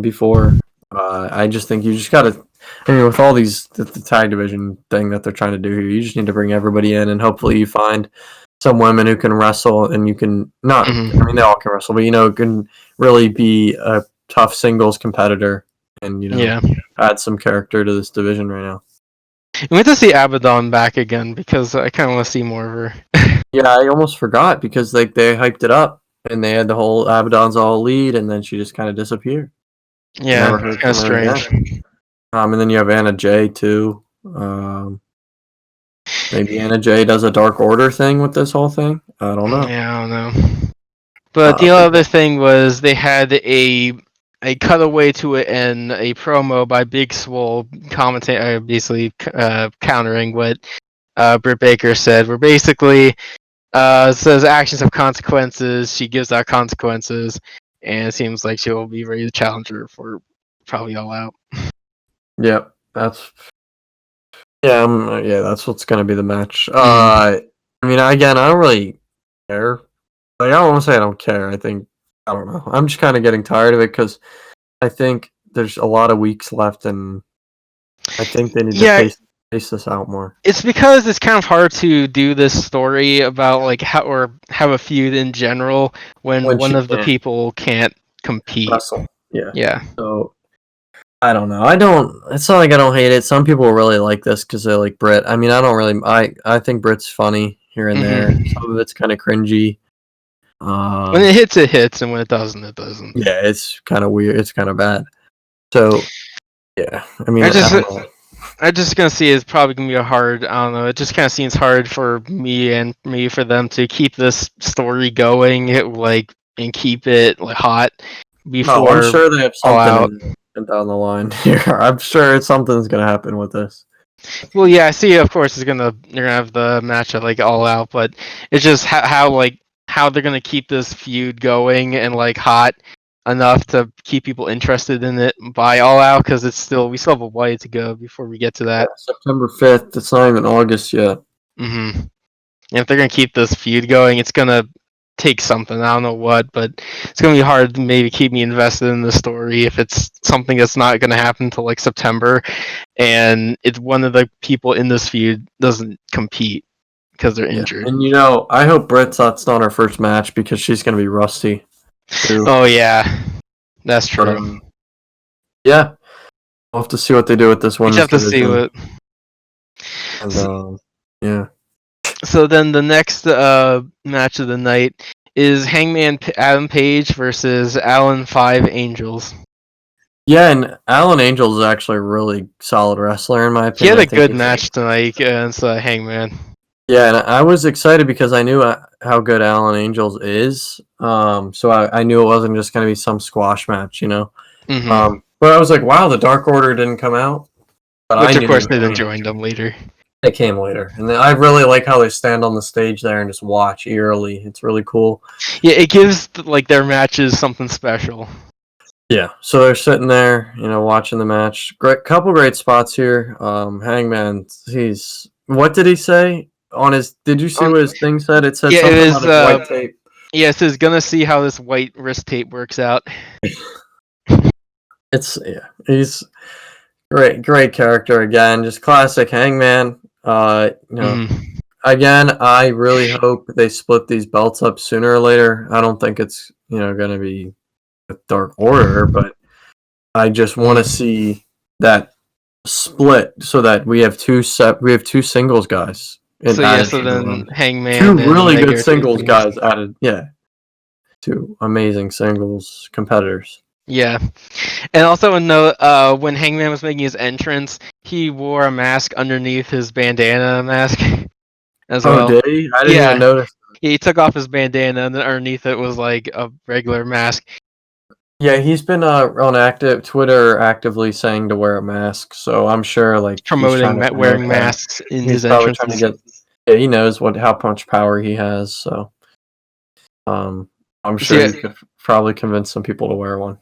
[SPEAKER 2] before. I just think you just gotta. I mean, with all these the tag division thing that they're trying to do here, you just need to bring everybody in, and hopefully you find some women who can wrestle, and you can not.
[SPEAKER 1] Mm-hmm.
[SPEAKER 2] I mean, they all can wrestle, but can really be a tough singles competitor, and
[SPEAKER 1] Yeah.
[SPEAKER 2] add some character to this division right now.
[SPEAKER 1] We went to see Abaddon back again because I kind of want to see more of her.
[SPEAKER 2] Yeah, I almost forgot because they hyped it up and they had the whole Abaddon's all lead, and then she just kind of disappeared.
[SPEAKER 1] Yeah,
[SPEAKER 2] Never
[SPEAKER 1] it's
[SPEAKER 2] heard
[SPEAKER 1] kind
[SPEAKER 2] from
[SPEAKER 1] of
[SPEAKER 2] her again.
[SPEAKER 1] strange.
[SPEAKER 2] And then you have Anna Jay too. Maybe Anna Jay does a Dark Order thing with this whole thing. I don't know.
[SPEAKER 1] Yeah, I don't know. But the
[SPEAKER 2] But
[SPEAKER 1] other thing was they had a cutaway to it and a promo by Big Swole commentating, basically countering what Britt Baker said. Where basically says actions have consequences. She gives out consequences, and it seems like she will be ready to challenge her for probably All Out.
[SPEAKER 2] yep, that's that's what's gonna be the match.
[SPEAKER 1] Mm.
[SPEAKER 2] I mean, again, I don't really care. Like, I don't want to say I don't care. I think I don't know. I'm just kind of getting tired of it because I think there's a lot of weeks left, and I think they need to
[SPEAKER 1] Yeah,
[SPEAKER 2] pace this out more.
[SPEAKER 1] it's because it's kind of hard to do this story about like how or have a feud in general when
[SPEAKER 2] When
[SPEAKER 1] one
[SPEAKER 2] she
[SPEAKER 1] of the
[SPEAKER 2] can't
[SPEAKER 1] people can't compete.
[SPEAKER 2] wrestle, yeah.
[SPEAKER 1] Yeah.
[SPEAKER 2] So I don't know. I don't. It's not like I don't hate it. Some people really like this because they like Brit. I mean, I don't really. I think Brit's funny here and there.
[SPEAKER 1] Hmm.
[SPEAKER 2] Some of it's kind of cringy.
[SPEAKER 1] When it hits, and when it doesn't, it doesn't.
[SPEAKER 2] Yeah, it's kind of weird. It's kind of bad. So yeah, I mean,
[SPEAKER 1] I
[SPEAKER 2] I
[SPEAKER 1] just
[SPEAKER 2] don't know.
[SPEAKER 1] I just gonna see it's probably gonna be a hard. I don't know. It just kind of seems hard for me for them to keep this story going, and keep it like hot
[SPEAKER 2] No, I'm
[SPEAKER 1] before
[SPEAKER 2] sure they have
[SPEAKER 1] All
[SPEAKER 2] something
[SPEAKER 1] Out.
[SPEAKER 2] in down the line here. I'm sure something's gonna happen with this.
[SPEAKER 1] Well, yeah, I see. Of course, they're gonna have the match at like All Out, but it's just how they're gonna keep this feud going and like hot enough to keep people interested in it by All Out because we still have a way to go before we get to
[SPEAKER 2] Yeah,
[SPEAKER 1] that.
[SPEAKER 2] September 5th. It's not even August yet.
[SPEAKER 1] Hmm. And if they're gonna keep this feud going, it's gonna take something. I don't know what, but it's gonna be hard to maybe keep me invested in the story if it's something that's not gonna happen until like September, and it's one of the people in this feud doesn't compete because they're
[SPEAKER 2] Yeah,
[SPEAKER 1] injured.
[SPEAKER 2] and I hope that's not her first match because she's gonna be rusty too.
[SPEAKER 1] Oh yeah, that's
[SPEAKER 2] But
[SPEAKER 1] true.
[SPEAKER 2] yeah, we'll have to see what they do with this
[SPEAKER 1] We just
[SPEAKER 2] women's
[SPEAKER 1] have to see
[SPEAKER 2] division.
[SPEAKER 1] what.
[SPEAKER 2] And
[SPEAKER 1] So,
[SPEAKER 2] yeah,
[SPEAKER 1] so then the next match of the night is Hangman Adam Page versus Allen Five Angels.
[SPEAKER 2] yeah, and Alan Angel is actually a really solid wrestler in my
[SPEAKER 1] He had
[SPEAKER 2] opinion. I
[SPEAKER 1] a
[SPEAKER 2] think
[SPEAKER 1] good
[SPEAKER 2] he's
[SPEAKER 1] match tonight against Hangman.
[SPEAKER 2] yeah, and I was excited because I knew how good Alan Angels is. So I knew it wasn't just gonna be some squash match,
[SPEAKER 1] Hmm.
[SPEAKER 2] But I was like, wow, the Dark Order didn't come out, but I
[SPEAKER 1] Which of
[SPEAKER 2] knew they
[SPEAKER 1] course
[SPEAKER 2] were
[SPEAKER 1] they then
[SPEAKER 2] coming.
[SPEAKER 1] joined them later.
[SPEAKER 2] They came later, and I really like how they stand on the stage there and just watch eerily. It's really cool.
[SPEAKER 1] Yeah, it gives like their matches something special.
[SPEAKER 2] Yeah, so they're sitting there, watching the match. Couple great spots here. Hangman, what did he say on his? Did you see
[SPEAKER 1] Um,
[SPEAKER 2] what his thing said? It said
[SPEAKER 1] yeah, it
[SPEAKER 2] something
[SPEAKER 1] was.
[SPEAKER 2] about his white tape.
[SPEAKER 1] Yeah, it says gonna see how this white wrist tape works out.
[SPEAKER 2] He's great character again, just classic Hangman.
[SPEAKER 1] Hmm.
[SPEAKER 2] Again, I really hope they split these belts up sooner or later. I don't think it's gonna be a Dark Order, but I just want to see that split so that we have two singles guys and
[SPEAKER 1] So yeah,
[SPEAKER 2] added
[SPEAKER 1] so
[SPEAKER 2] to the
[SPEAKER 1] then
[SPEAKER 2] run. Two
[SPEAKER 1] Hangman and
[SPEAKER 2] really good
[SPEAKER 1] Hager take
[SPEAKER 2] singles
[SPEAKER 1] singles.
[SPEAKER 2] guys added. Yeah, two amazing singles competitors.
[SPEAKER 1] Yeah, and also a note: when Hangman was making his entrance, he wore a mask underneath his bandana mask as
[SPEAKER 2] Oh,
[SPEAKER 1] well.
[SPEAKER 2] did he? I didn't even
[SPEAKER 1] Yeah,
[SPEAKER 2] notice.
[SPEAKER 1] he took off his bandana, and then underneath it was like a regular mask,
[SPEAKER 2] Yeah, he's been on active Twitter actively saying to wear a mask, so I'm sure like he's trying
[SPEAKER 1] promoting
[SPEAKER 2] to promote
[SPEAKER 1] wearing
[SPEAKER 2] that.
[SPEAKER 1] masks in
[SPEAKER 2] He's
[SPEAKER 1] his
[SPEAKER 2] probably trying to
[SPEAKER 1] entrances.
[SPEAKER 2] get Yeah, he knows how much power he has, so I'm sure
[SPEAKER 1] So,
[SPEAKER 2] he could probably convince some people to wear one.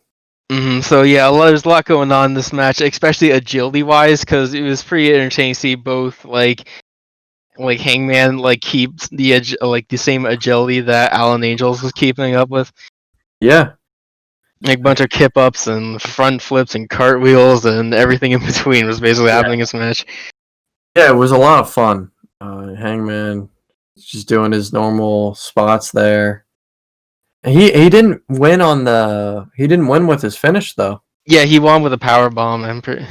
[SPEAKER 1] so yeah, there's a lot going on in this match, especially agility wise, because it was pretty entertaining to see both like Hangman keeps the same agility that Alan Angels was keeping up with,
[SPEAKER 2] Yeah,
[SPEAKER 1] like bunch of kip ups and front flips and cartwheels and everything in between was basically
[SPEAKER 2] yeah,
[SPEAKER 1] happening in this match.
[SPEAKER 2] yeah. It was a lot of fun. Hangman just doing his normal spots there. He didn't win with his finish though,
[SPEAKER 1] Yeah, he won with a power bomb. I'm pretty.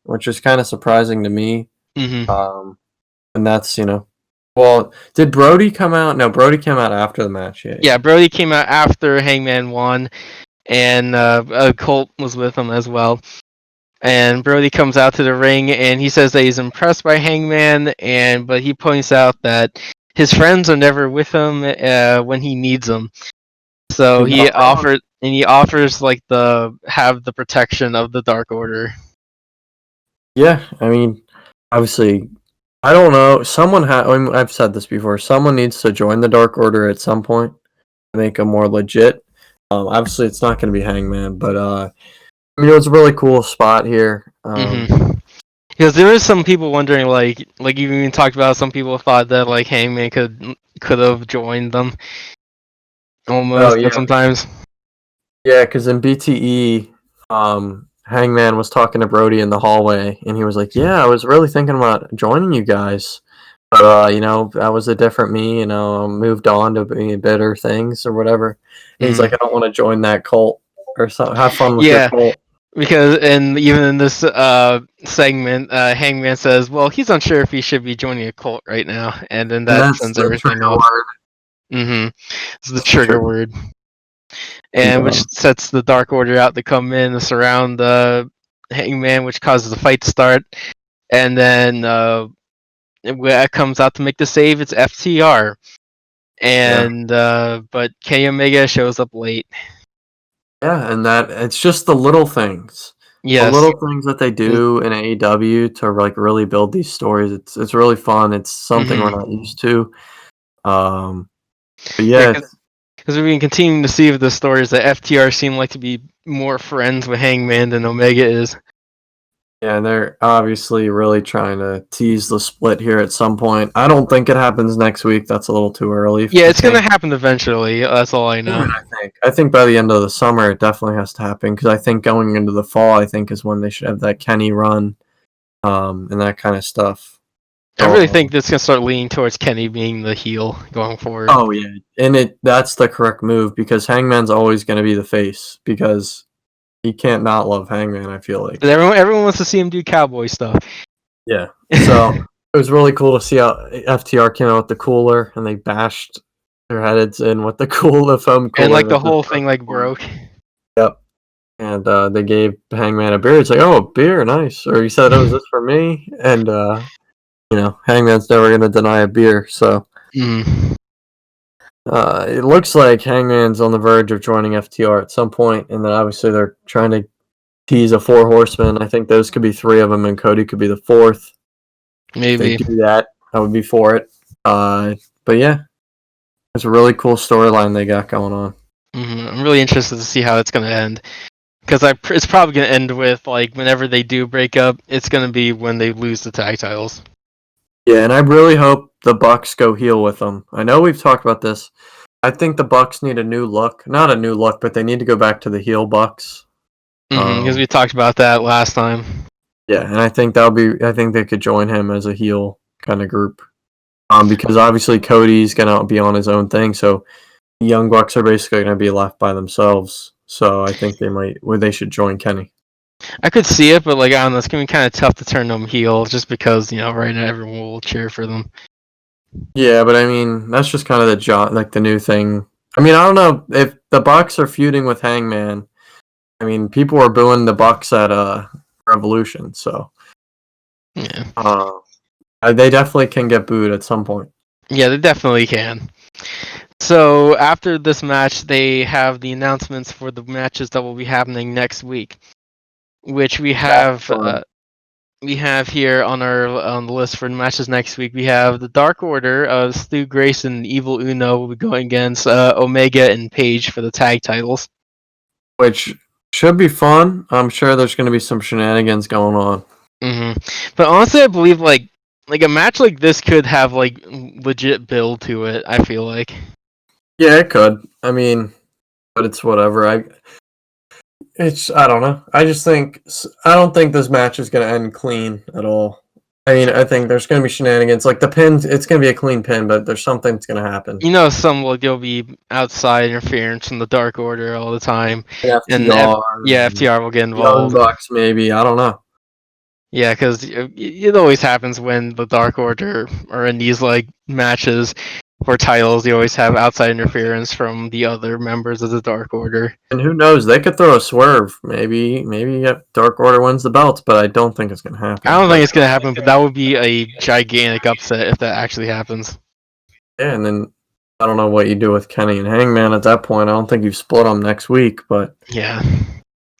[SPEAKER 2] which is kind of surprising to me.
[SPEAKER 1] Mm-hmm.
[SPEAKER 2] Um, and that's well, did Brody come out? No, Brody came out after the match. Yeah,
[SPEAKER 1] Yeah, Brody came out after Hangman won, and Colt was with him as well. And Brody comes out to the ring, and he says that he's impressed by Hangman, but he points out that his friends are never with him when he needs them. So
[SPEAKER 2] he's not wrong.
[SPEAKER 1] he offers have the protection of the Dark Order.
[SPEAKER 2] Yeah, I mean, obviously, I don't know. I've said this before. Someone needs to join the Dark Order at some point to make them more legit. Obviously, it's not going to be Hangman, but it was a really cool spot here.
[SPEAKER 1] Mm-hmm. Because there is some people wondering, you even talked about, some people thought that Hangman could have joined them
[SPEAKER 2] Oh
[SPEAKER 1] almost, but
[SPEAKER 2] yeah,
[SPEAKER 1] sometimes.
[SPEAKER 2] yeah, because in BTE, Hangman was talking to Brody in the hallway, and he was like, "Yeah, I was really thinking about joining you guys, but that was a different me. Moved on to being better things or whatever." And he's like,
[SPEAKER 1] Mm.
[SPEAKER 2] "I don't want to join that cult or so. Have fun with your
[SPEAKER 1] Yeah,
[SPEAKER 2] cult."
[SPEAKER 1] because even in this segment, Hangman says, "Well, he's unsure if he should be joining a cult right now," and then
[SPEAKER 2] And
[SPEAKER 1] that
[SPEAKER 2] that's
[SPEAKER 1] sends
[SPEAKER 2] the
[SPEAKER 1] everything
[SPEAKER 2] trigger
[SPEAKER 1] off.
[SPEAKER 2] word.
[SPEAKER 1] Mm-hmm. It's the
[SPEAKER 2] That's the
[SPEAKER 1] trigger
[SPEAKER 2] trigger.
[SPEAKER 1] word,
[SPEAKER 2] And,
[SPEAKER 1] and which sets the Dark Order out to come in and surround Hangman, which causes the fight to start, and then when it comes out to make the save, it's FTR.
[SPEAKER 2] yeah,
[SPEAKER 1] And but Kenny Omega shows up late.
[SPEAKER 2] yeah, and that it's just the little things. The
[SPEAKER 1] Yes.
[SPEAKER 2] little things that they do in AEW to really build these stories. It's really fun. It's something we're not
[SPEAKER 1] Mm-hmm.
[SPEAKER 2] used to. Um, but
[SPEAKER 1] Yeah,
[SPEAKER 2] yeah,
[SPEAKER 1] because we've been continuing to see with the stories that FTR seem like to be more friends with Hangman than Omega is.
[SPEAKER 2] yeah, and they're obviously really trying to tease the split here at some point. I don't think it happens next week. That's a little too early
[SPEAKER 1] Yeah,
[SPEAKER 2] to
[SPEAKER 1] it's gonna
[SPEAKER 2] think.
[SPEAKER 1] happen eventually. That's all I know.
[SPEAKER 2] Soon, I think. I think by the end of the summer, it definitely has to happen because I think going into the fall, I think is when they should have that Kenny run, and that kind of stuff.
[SPEAKER 1] I
[SPEAKER 2] So,
[SPEAKER 1] really think this can start leaning towards Kenny being the heel going forward.
[SPEAKER 2] oh yeah, and that's the correct move because Hangman's always going to be the face because he can't not love Hangman. I feel like.
[SPEAKER 1] 'Cause everyone wants to see him do cowboy stuff.
[SPEAKER 2] Yeah. So it was really cool to see how FTR came out with the cooler and they bashed their heads in with the foam
[SPEAKER 1] And
[SPEAKER 2] cooler
[SPEAKER 1] the
[SPEAKER 2] that
[SPEAKER 1] whole
[SPEAKER 2] just
[SPEAKER 1] thing
[SPEAKER 2] broke.
[SPEAKER 1] broke.
[SPEAKER 2] Yep. And they gave Hangman a beer. It's like, oh, a beer, nice. Or he said, oh, is this for me? And Hangman's never gonna deny a beer. So
[SPEAKER 1] Mm.
[SPEAKER 2] it looks like Hangman's on the verge of joining FTR at some point, and then obviously they're trying to tease a 4 horsemen. I think those could be 3 of them, and Cody could be the 4th. If they
[SPEAKER 1] Maybe.
[SPEAKER 2] do that, I would be for it. But yeah, it's a really cool storyline they got going on.
[SPEAKER 1] I'm really interested to see how it's gonna end. Because it's probably gonna end with whenever they do break up, it's gonna be when they lose the tag titles.
[SPEAKER 2] Yeah, and I really hope the Bucks go heel with them. I know we've talked about this. I think the Bucks need a new look. Not a new look, but they need to go back to the heel Bucks.
[SPEAKER 1] Because we talked about that last time.
[SPEAKER 2] Yeah, and I think I think they could join him as a heel kind of group. Because obviously Cody's gonna be on his own thing, so the Young Bucks are basically gonna be left by themselves. So I think they should join Kenny.
[SPEAKER 1] I could see it, but I don't know, it's gonna be kind of tough to turn them heel just because right now everyone will cheer for them.
[SPEAKER 2] Yeah, but I mean that's just kind of the new thing. I mean I don't know if the Bucks are feuding with Hangman. I mean people were booing the Bucks at Revolution, so
[SPEAKER 1] Yeah.
[SPEAKER 2] they definitely can get booed at some point.
[SPEAKER 1] Yeah, they definitely can. So after this match, they have the announcements for the matches that will be happening next week, which we have.
[SPEAKER 2] Fun.
[SPEAKER 1] we have here on the list for matches next week, we have the Dark Order of Stu Grayson and Evil Uno will be going against Omega and Page for the tag titles.
[SPEAKER 2] Which should be fun. I'm sure there's going to be some shenanigans going on.
[SPEAKER 1] But honestly, I believe like a match like this could have like legit build to it. I feel like.
[SPEAKER 2] Yeah, it could. I mean, but it's whatever. I don't know. I don't think this match is going to end clean at all. I mean, I think there's going to be shenanigans. Like the pins, it's going to be a clean pin, but there's something that's going to happen.
[SPEAKER 1] You know, there'll be outside interference from the Dark Order all the time, and FTR will get involved.
[SPEAKER 2] Young Bucks, maybe. I don't know.
[SPEAKER 1] Yeah, because it always happens when the Dark Order are in these like matches for titles. You always have outside interference from the other members of the Dark Order.
[SPEAKER 2] And who knows? They could throw a swerve. Maybe Dark Order wins the belts, but I don't think it's going to happen.
[SPEAKER 1] I don't think it's going to happen, but that would be a gigantic upset if that actually happens.
[SPEAKER 2] Yeah, and then I don't know what you do with Kenny and Hangman at that point. I don't think you split them next week, but
[SPEAKER 1] yeah,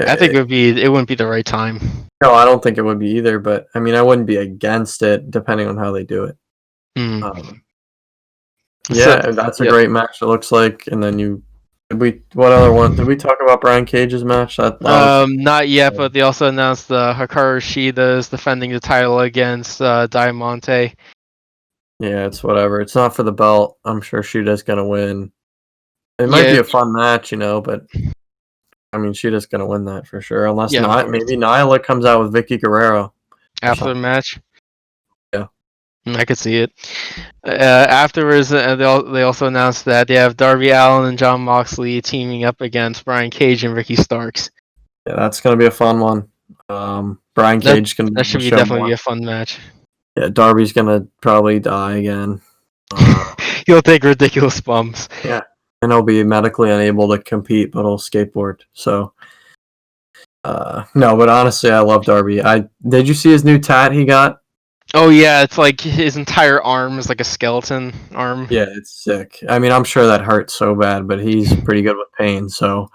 [SPEAKER 1] I think it wouldn't be the right time.
[SPEAKER 2] No, I don't think it would be either. But I mean, I wouldn't be against it depending on how they do it. That's a great match. It looks like, and then what other one? Did we talk about Brian Cage's match?
[SPEAKER 1] Not yet, but they also announced Hikaru Shida is defending the title against Diamante.
[SPEAKER 2] Yeah, it's whatever. It's not for the belt. I'm sure Shida's gonna win. It might be a fun match, but I mean, Shida's gonna win that for sure. Unless maybe Nyla comes out with Vicky Guerrero
[SPEAKER 1] after the match.
[SPEAKER 2] Yeah,
[SPEAKER 1] I could see it. Afterwards, they also announced that they have Darby Allin and Jon Moxley teaming up against Brian Cage and Ricky Starks.
[SPEAKER 2] Yeah, that's gonna be a fun one. Brian Cage
[SPEAKER 1] that should definitely be a fun match.
[SPEAKER 2] Yeah, Darby's gonna probably die again.
[SPEAKER 1] He'll take ridiculous bumps.
[SPEAKER 2] Yeah, and he'll be medically unable to compete, but he'll skateboard. So, no, but honestly, I love Darby. Did you see his new tat he got?
[SPEAKER 1] Oh yeah, it's like his entire arm is like a skeleton arm.
[SPEAKER 2] Yeah, it's sick. I mean, I'm sure that hurts so bad, but he's pretty good with pain, so I'm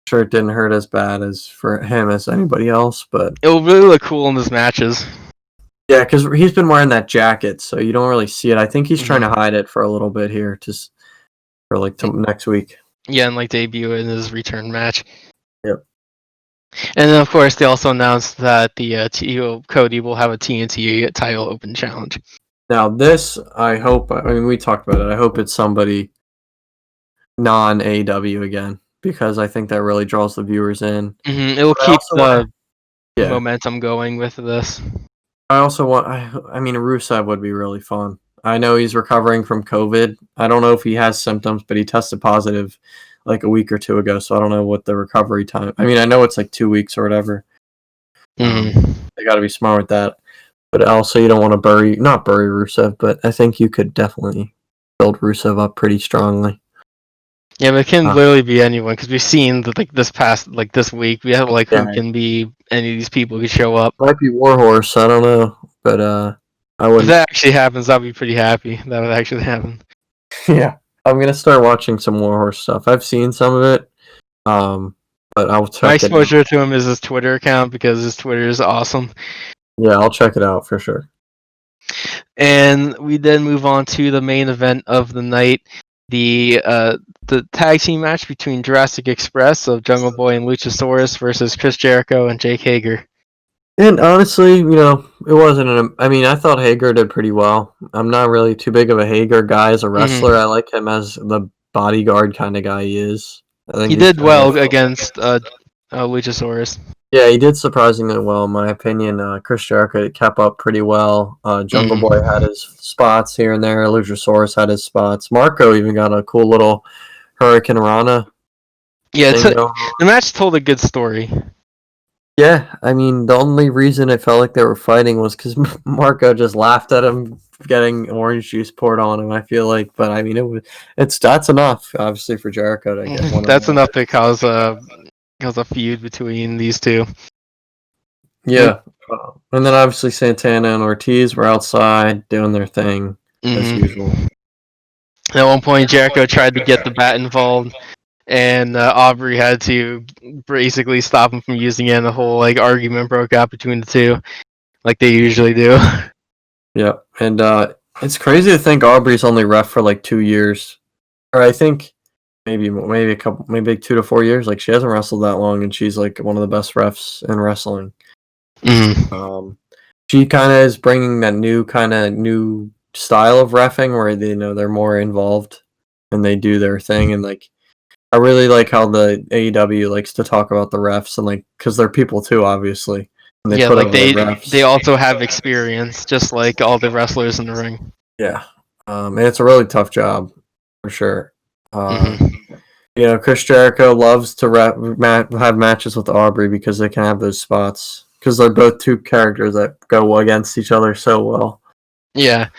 [SPEAKER 2] sure it didn't hurt as bad as for him as anybody else. But
[SPEAKER 1] it'll really look cool in his matches.
[SPEAKER 2] Yeah, because he's been wearing that jacket, so you don't really see it. I think he's trying to hide it for a little bit here, just for next week.
[SPEAKER 1] Yeah, and debut in his return match.
[SPEAKER 2] Yep.
[SPEAKER 1] And then, of course, they also announced that the Cody will have a TNT title open challenge.
[SPEAKER 2] Now, this, I hope, I mean, we talked about it. I hope it's somebody non-AEW again, because I think that really draws the viewers in.
[SPEAKER 1] It will keep the momentum going with this.
[SPEAKER 2] I also want, I mean, Rusev would be really fun. I know he's recovering from COVID. I don't know if he has symptoms, but he tested positive like a week or two ago, so I don't know what the recovery time. I mean, I know it's like 2 weeks or whatever. They got to be smart with that. But also, you don't want to not bury Rusev, but I think you could definitely build Rusev up pretty strongly.
[SPEAKER 1] Yeah, but it can literally be anyone, because we've seen that this week, we have who can be any of these people who show up.
[SPEAKER 2] Might be Warhorse, I don't know, but I would.
[SPEAKER 1] If that actually happens, I'll be pretty happy. That would actually happen.
[SPEAKER 2] Yeah, I'm gonna start watching some Warhorse stuff. I've seen some of it, but I'll check.
[SPEAKER 1] My exposure to him is his Twitter account, because his Twitter is awesome.
[SPEAKER 2] Yeah, I'll check it out for sure.
[SPEAKER 1] And we then move on to the main event of the night. The tag team match between Jurassic Express of Jungle Boy and Luchasaurus versus Chris Jericho and Jake Hager.
[SPEAKER 2] And honestly, it wasn't I mean, I thought Hager did pretty well. I'm not really too big of a Hager guy as a wrestler. I like him as the bodyguard kind of guy he is. I think
[SPEAKER 1] he did well against Luchasaurus.
[SPEAKER 2] Yeah, he did surprisingly well, in my opinion. Chris Jericho kept up pretty well. Jungle Boy had his spots here and there. Luchasaurus had his spots. Marco even got a cool little Hurricane Rana.
[SPEAKER 1] Yeah, the match told a good story.
[SPEAKER 2] Yeah, I mean, the only reason it felt like they were fighting was because Marco just laughed at him getting orange juice poured on him, I feel like. But, I mean, that's enough, obviously, for Jericho to get one.
[SPEAKER 1] That's enough to cause a feud between these two.
[SPEAKER 2] Yeah. And then, obviously, Santana and Ortiz were outside doing their thing, as usual.
[SPEAKER 1] At one point, Jericho tried to get the bat involved, and Aubrey had to basically stop him from using it, and the whole argument broke out between the two. like they usually do.
[SPEAKER 2] Yeah, and it's crazy to think Aubrey's only ref for like 2 years, or I think maybe a couple, maybe 2 to 4 years. Like she hasn't wrestled that long, and she's like one of the best refs in wrestling. She kind of is bringing that new style of reffing where they're more involved and they do their thing, and like I really like how the AEW likes to talk about the refs and like because they're people too, obviously. And they
[SPEAKER 1] Yeah,
[SPEAKER 2] put
[SPEAKER 1] like
[SPEAKER 2] over the refs.
[SPEAKER 1] they also have experience, just like all the wrestlers in the ring.
[SPEAKER 2] Yeah, and it's a really tough job for sure. Chris Jericho loves to have matches with Aubrey because they can have those spots because they're both two characters that go against each other so well.
[SPEAKER 1] Yeah.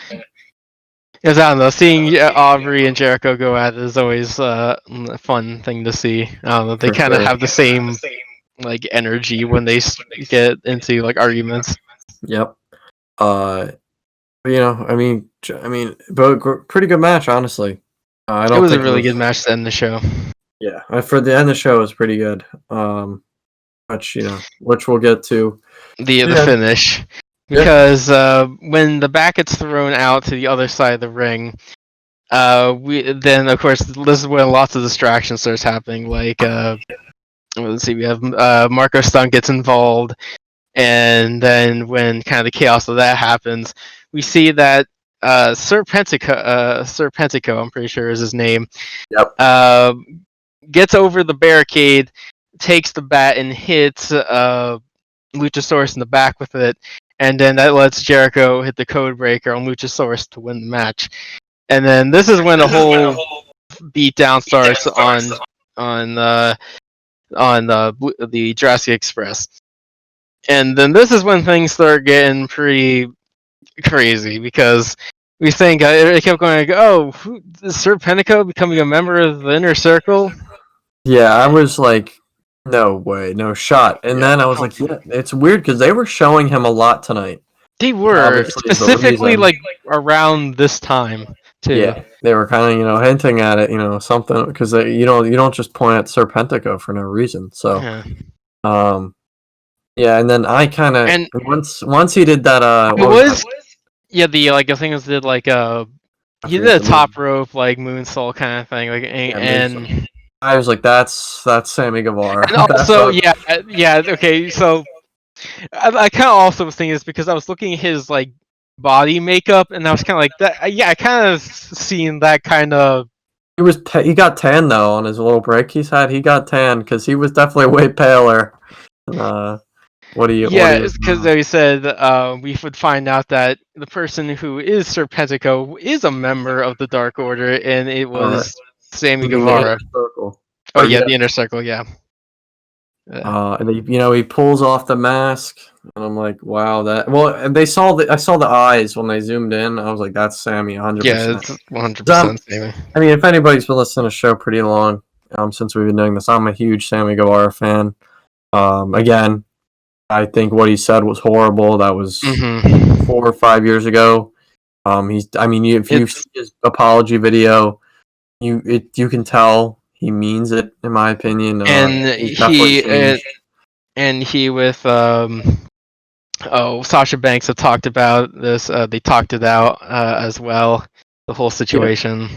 [SPEAKER 1] Because I don't know, seeing Aubrey and Jericho go at it is always a fun thing to see. I don't know, they kind of have the same like energy when they get into like arguments.
[SPEAKER 2] Yep. I mean, but pretty good match, honestly. I don't
[SPEAKER 1] It was
[SPEAKER 2] think
[SPEAKER 1] a really good match to end the show.
[SPEAKER 2] Yeah, for the end of the show, it was pretty good. Which we'll get to
[SPEAKER 1] The finish, because when the back gets thrown out to the other side of the ring, then of course this is when lots of distractions starts happening. Like let's see, we have Marco Stunt gets involved, and then when kind of the chaos of that happens, we see that Serpentico, I'm pretty sure is his name.
[SPEAKER 2] Yep.
[SPEAKER 1] Gets over the barricade, takes the bat and hits Luchasaurus in the back with it, and then that lets Jericho hit the code breaker on Luchasaurus to win the match. And then this is when the whole beatdown starts on the Jurassic Express. And then this is when things start getting pretty crazy because we think it kept going like, oh, is Serpentico becoming a member of the Inner Circle?
[SPEAKER 2] Yeah, I was like, no way, no shot. And then I was like, yeah, it's weird because they were showing him a lot tonight.
[SPEAKER 1] They were specifically like around this time too.
[SPEAKER 2] Yeah, they were kind of hinting at it, something because you don't just point at Serpentico for no reason. So, yeah, and then I kind of once he did that.
[SPEAKER 1] The thing is did like he did a top rope like moonsault kind of thing, like and
[SPEAKER 2] I was like, that's Sammy Guevara.
[SPEAKER 1] And also, okay, so I kind of also was thinking this because I was looking at his like body makeup, and I was kind of like that. Yeah, I kind of seen that kind of.
[SPEAKER 2] He got tan though on his little break he's had. He got tan because he was definitely way paler.
[SPEAKER 1] It's because they said we would find out that the person who is Serpentico is a member of the Dark Order, and it was Sammy Guevara. The Inner Circle, yeah.
[SPEAKER 2] And he pulls off the mask, and I'm like, wow, that. Well, and I saw the eyes when they zoomed in. I was like, that's Sammy, 100%.
[SPEAKER 1] Yeah, it's 100% Sammy.
[SPEAKER 2] I mean, if anybody's been listening to the show pretty long, since we've been doing this, I'm a huge Sammy Guevara fan. Again, I think what he said was horrible. That was 4 or 5 years ago. If you see his apology video, you can tell he means it, in my opinion.
[SPEAKER 1] And he with Sasha Banks have talked about this. They talked it out as well. The whole situation.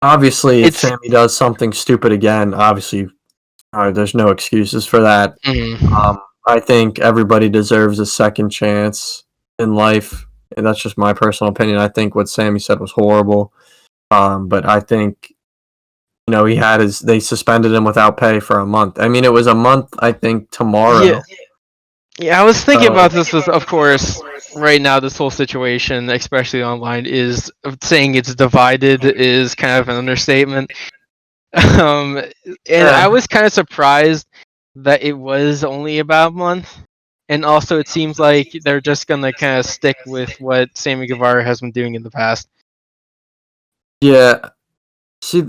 [SPEAKER 2] Obviously, if Sammy does something stupid again, obviously, there's no excuses for that. I think everybody deserves a second chance in life, and that's just my personal opinion. I think what Sammy said was horrible, but I think they suspended him without pay for a month. I mean, it was a month. I think tomorrow.
[SPEAKER 1] Yeah, I was thinking about this. Of course, right now this whole situation, especially online, is saying it's divided is kind of an understatement. I was kind of surprised that it was only about a month, and also it seems like they're just gonna kind of stick with what Sammy Guevara has been doing in the past.
[SPEAKER 2] Yeah, see,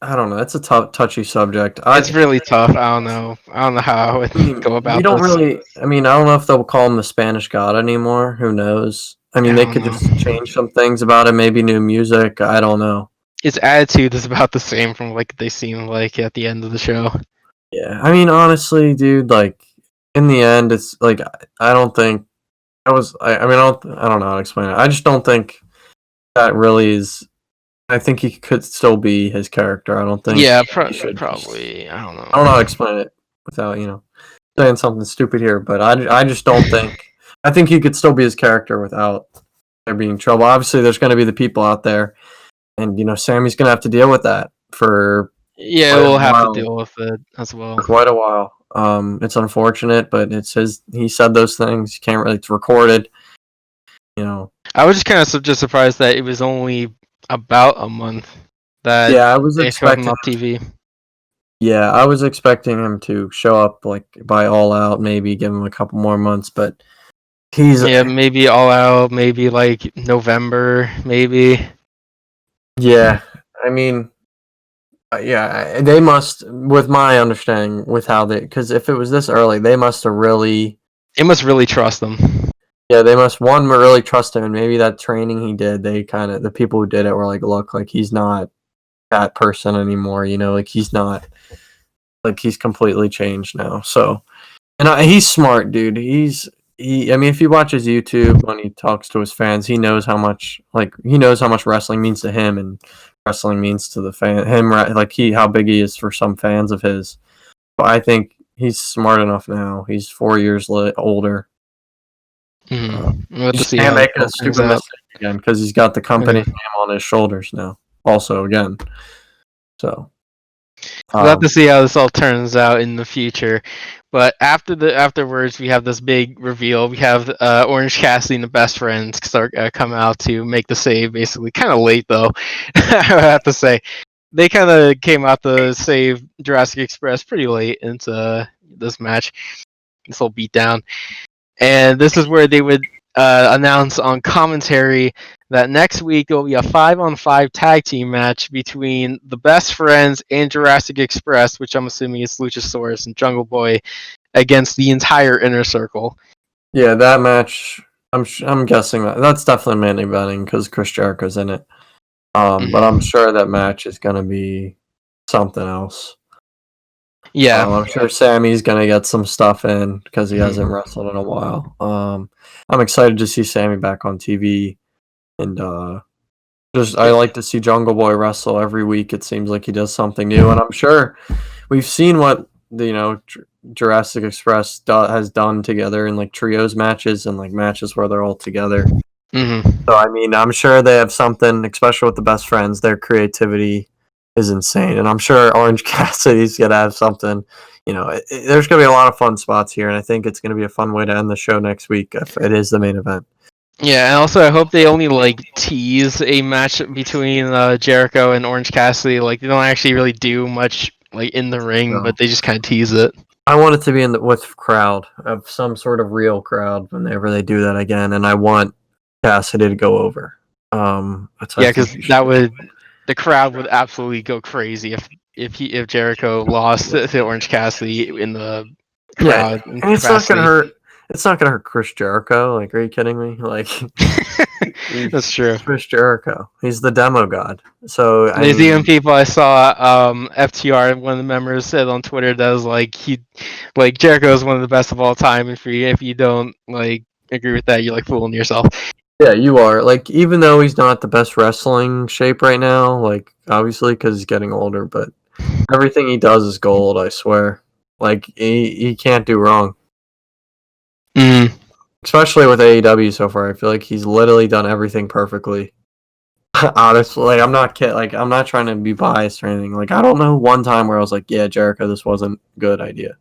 [SPEAKER 2] I don't know. It's a touchy subject.
[SPEAKER 1] It's really tough. I don't know how I would go about.
[SPEAKER 2] We don't really. I mean, I don't know if they'll call him the Spanish God anymore. Who knows? I mean, they could just change some things about it. Maybe new music. I don't know.
[SPEAKER 1] His attitude is about the same from like they seem like at the end of the show.
[SPEAKER 2] Yeah, I mean, honestly, dude, like in the end, it's like I don't think I mean, I don't know how to explain it. I just don't think that really is. I think he could still be his character. I don't think
[SPEAKER 1] Yeah,
[SPEAKER 2] he should.
[SPEAKER 1] probably. I don't
[SPEAKER 2] I don't know how to
[SPEAKER 1] know.
[SPEAKER 2] explain it without saying something stupid here, but I just don't think. I think he could still be his character without there being trouble. Obviously, there's going to be the people out there, and Sammy's going to have to deal with that for
[SPEAKER 1] Yeah,
[SPEAKER 2] quite a
[SPEAKER 1] we'll have to
[SPEAKER 2] while.
[SPEAKER 1] deal with it as well.
[SPEAKER 2] For quite a while. It's unfortunate, but it's his. He said those things. You can't really. It's recorded.
[SPEAKER 1] I was just kind of just surprised that it was only about a month that
[SPEAKER 2] Yeah, I was
[SPEAKER 1] they showed him
[SPEAKER 2] expecting.
[SPEAKER 1] off TV.
[SPEAKER 2] Yeah, I was expecting him to show up like by All Out, maybe give him a couple more months, but he's
[SPEAKER 1] Yeah, maybe All Out, maybe like November, maybe.
[SPEAKER 2] yeah. I mean, yeah, they must, with my understanding, with how because if it was this early, they must have really,
[SPEAKER 1] They must really trust them.
[SPEAKER 2] yeah, they must really trust him, and maybe that training he did, the people who did it were like, look, like he's not that person anymore, like he's not, like he's completely changed now. So, and he's smart, dude. I mean, if you watch his YouTube when he talks to his fans, he knows how much wrestling means to him, and wrestling means to the like how big he is for some fans of his. But I think he's smart enough now. He's 4 years older.
[SPEAKER 1] We'll have
[SPEAKER 2] He
[SPEAKER 1] to
[SPEAKER 2] just
[SPEAKER 1] see
[SPEAKER 2] can't
[SPEAKER 1] how
[SPEAKER 2] make a
[SPEAKER 1] it turns
[SPEAKER 2] stupid
[SPEAKER 1] out.
[SPEAKER 2] mistake again because he's got the company's name on his shoulders now. Also, again, so
[SPEAKER 1] We'll have to see how this all turns out in the future. But afterwards, we have this big reveal. We have Orange Cassidy and the Best Friends start come out to make the save. Basically, kind of late though. I have to say, they kind of came out to save Jurassic Express pretty late into this match. This whole beatdown, and this is where they would announce on commentary that next week there will be a 5-on-5 tag team match between the Best Friends and Jurassic Express, which I'm assuming is Luchasaurus and Jungle Boy, against the entire Inner Circle.
[SPEAKER 2] yeah, that match. I'm guessing that's definitely main eventing because Chris Jericho's in it. But I'm sure that match is gonna be something else.
[SPEAKER 1] Yeah,
[SPEAKER 2] I'm sure Sammy's gonna get some stuff in because he hasn't wrestled in a while. I'm excited to see Sammy back on TV, and I like to see Jungle Boy wrestle every week. It seems like he does something new, and I'm sure we've seen what Jurassic Express has done together in like trios matches and like matches where they're all together. So I mean, I'm sure they have something, especially with the Best Friends. Their creativity is insane, and I'm sure Orange Cassidy's gonna have something. There's gonna be a lot of fun spots here, and I think it's gonna be a fun way to end the show next week if it is the main event.
[SPEAKER 1] Yeah, and also I hope they only like tease a match between Jericho and Orange Cassidy. Like they don't actually really do much like in the ring,
[SPEAKER 2] No.
[SPEAKER 1] but they just kind of tease it.
[SPEAKER 2] I want it to be with crowd of some sort of real crowd whenever they do that again, and I want Cassidy to go over.
[SPEAKER 1] Yeah, because the crowd would absolutely go crazy if Jericho lost to Orange Cassidy in the crowd.
[SPEAKER 2] Yeah, and it's not gonna hurt. It's not gonna hurt Chris Jericho. Like, are you kidding me? Like,
[SPEAKER 1] that's true.
[SPEAKER 2] Chris Jericho. He's the demo god. So
[SPEAKER 1] There's even people I saw. FTR, one of the members, said on Twitter that was like Jericho is one of the best of all time. If you don't like agree with that, you're like fooling yourself.
[SPEAKER 2] Yeah, you are. Like, even though he's not the best wrestling shape right now, like obviously because he's getting older, but everything he does is gold. I swear. Like he can't do wrong. Especially with AEW so far, I feel like he's literally done everything perfectly. Honestly, like I'm not kidding. Like I'm not trying to be biased or anything. Like I don't know one time where I was like, "Yeah, Jericho, this wasn't a good idea,"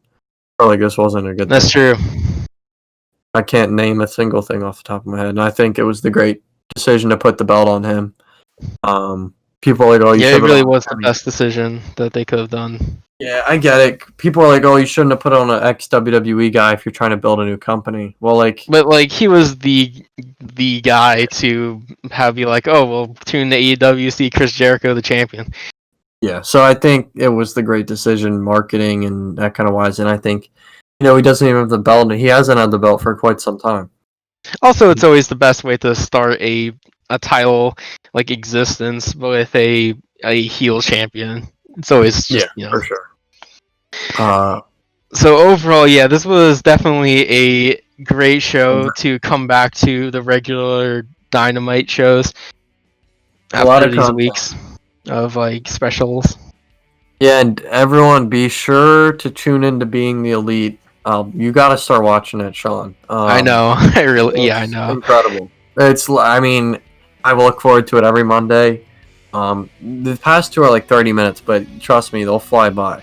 [SPEAKER 2] or like this wasn't a good.
[SPEAKER 1] That's
[SPEAKER 2] thing.
[SPEAKER 1] true.
[SPEAKER 2] I can't name a single thing off the top of my head, and I think it was the great decision to put the belt on him. People are like, "Oh, you
[SPEAKER 1] it really was the best decision that they could have done."
[SPEAKER 2] Yeah, I get it. People are like, "Oh, you shouldn't have put on an ex-WWE guy if you're trying to build a new company." Well,
[SPEAKER 1] but he was the guy to be like, "Oh, well, tune to AEW, see Chris Jericho, the champion."
[SPEAKER 2] Yeah, so I think it was the great decision, marketing and that kind of wise. And I think, he doesn't even have the belt. He hasn't had the belt for quite some time.
[SPEAKER 1] Also, it's always the best way to start a title existence with a heel champion. It's always just,
[SPEAKER 2] for sure.
[SPEAKER 1] So overall, yeah, this was definitely great show to come back to the regular Dynamite shows
[SPEAKER 2] A lot
[SPEAKER 1] after
[SPEAKER 2] of
[SPEAKER 1] these
[SPEAKER 2] content.
[SPEAKER 1] weeks of like specials.
[SPEAKER 2] Yeah, and everyone be sure to tune into Being the Elite. You got to start watching it, Shawn.
[SPEAKER 1] I know. I
[SPEAKER 2] It's
[SPEAKER 1] know.
[SPEAKER 2] incredible. I mean, I look forward to it every Monday. The past two are like 30 minutes, but trust me, they'll fly by.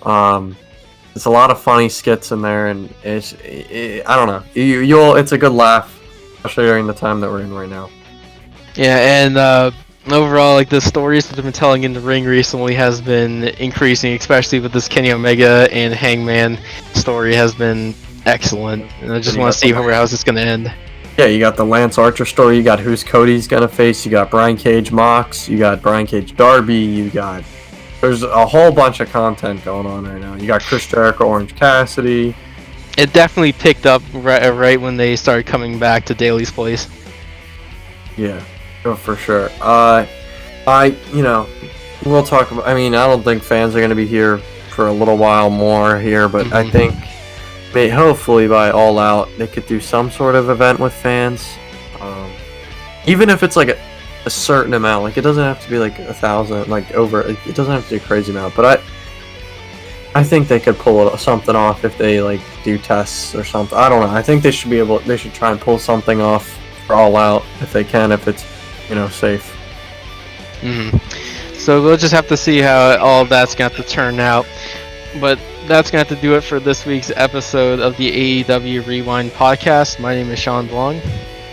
[SPEAKER 2] There's a lot of funny skits in there, and I don't know. It's a good laugh, especially during the time that we're in right now.
[SPEAKER 1] Yeah, and overall, like the stories that they've been telling in the ring recently has been increasing, especially with this Kenny Omega and Hangman story has been excellent. And I just want to see how's this going to end.
[SPEAKER 2] Yeah, you got the Lance Archer story. You got who's Cody's gonna face. You got Brian Cage Mox. You got Brian Cage Darby. There's a whole bunch of content going on right now. You got Chris Jericho, Orange Cassidy.
[SPEAKER 1] It definitely picked up right when they started coming back to Daly's place.
[SPEAKER 2] Yeah, for sure. We'll talk about. I mean, I don't think fans are gonna be here for a little while more here, but I think. Hopefully by All Out they could do some sort of event with fans, even if it's like a certain amount. Like it doesn't have to be like 1,000, like over. It doesn't have to be a crazy amount, but I think they could pull something off if they like do tests or something. I don't know. I think they should be able. They should try and pull something off for All Out if they can, if it's safe.
[SPEAKER 1] So we'll just have to see how all that's going to have to turn out. But that's going to have to do it for this week's episode of the AEW Rewind podcast. My name is Shawn Blong.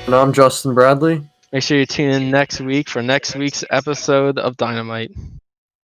[SPEAKER 2] And I'm Justin Bradley.
[SPEAKER 1] Make sure you tune in next week for next week's episode of Dynamite.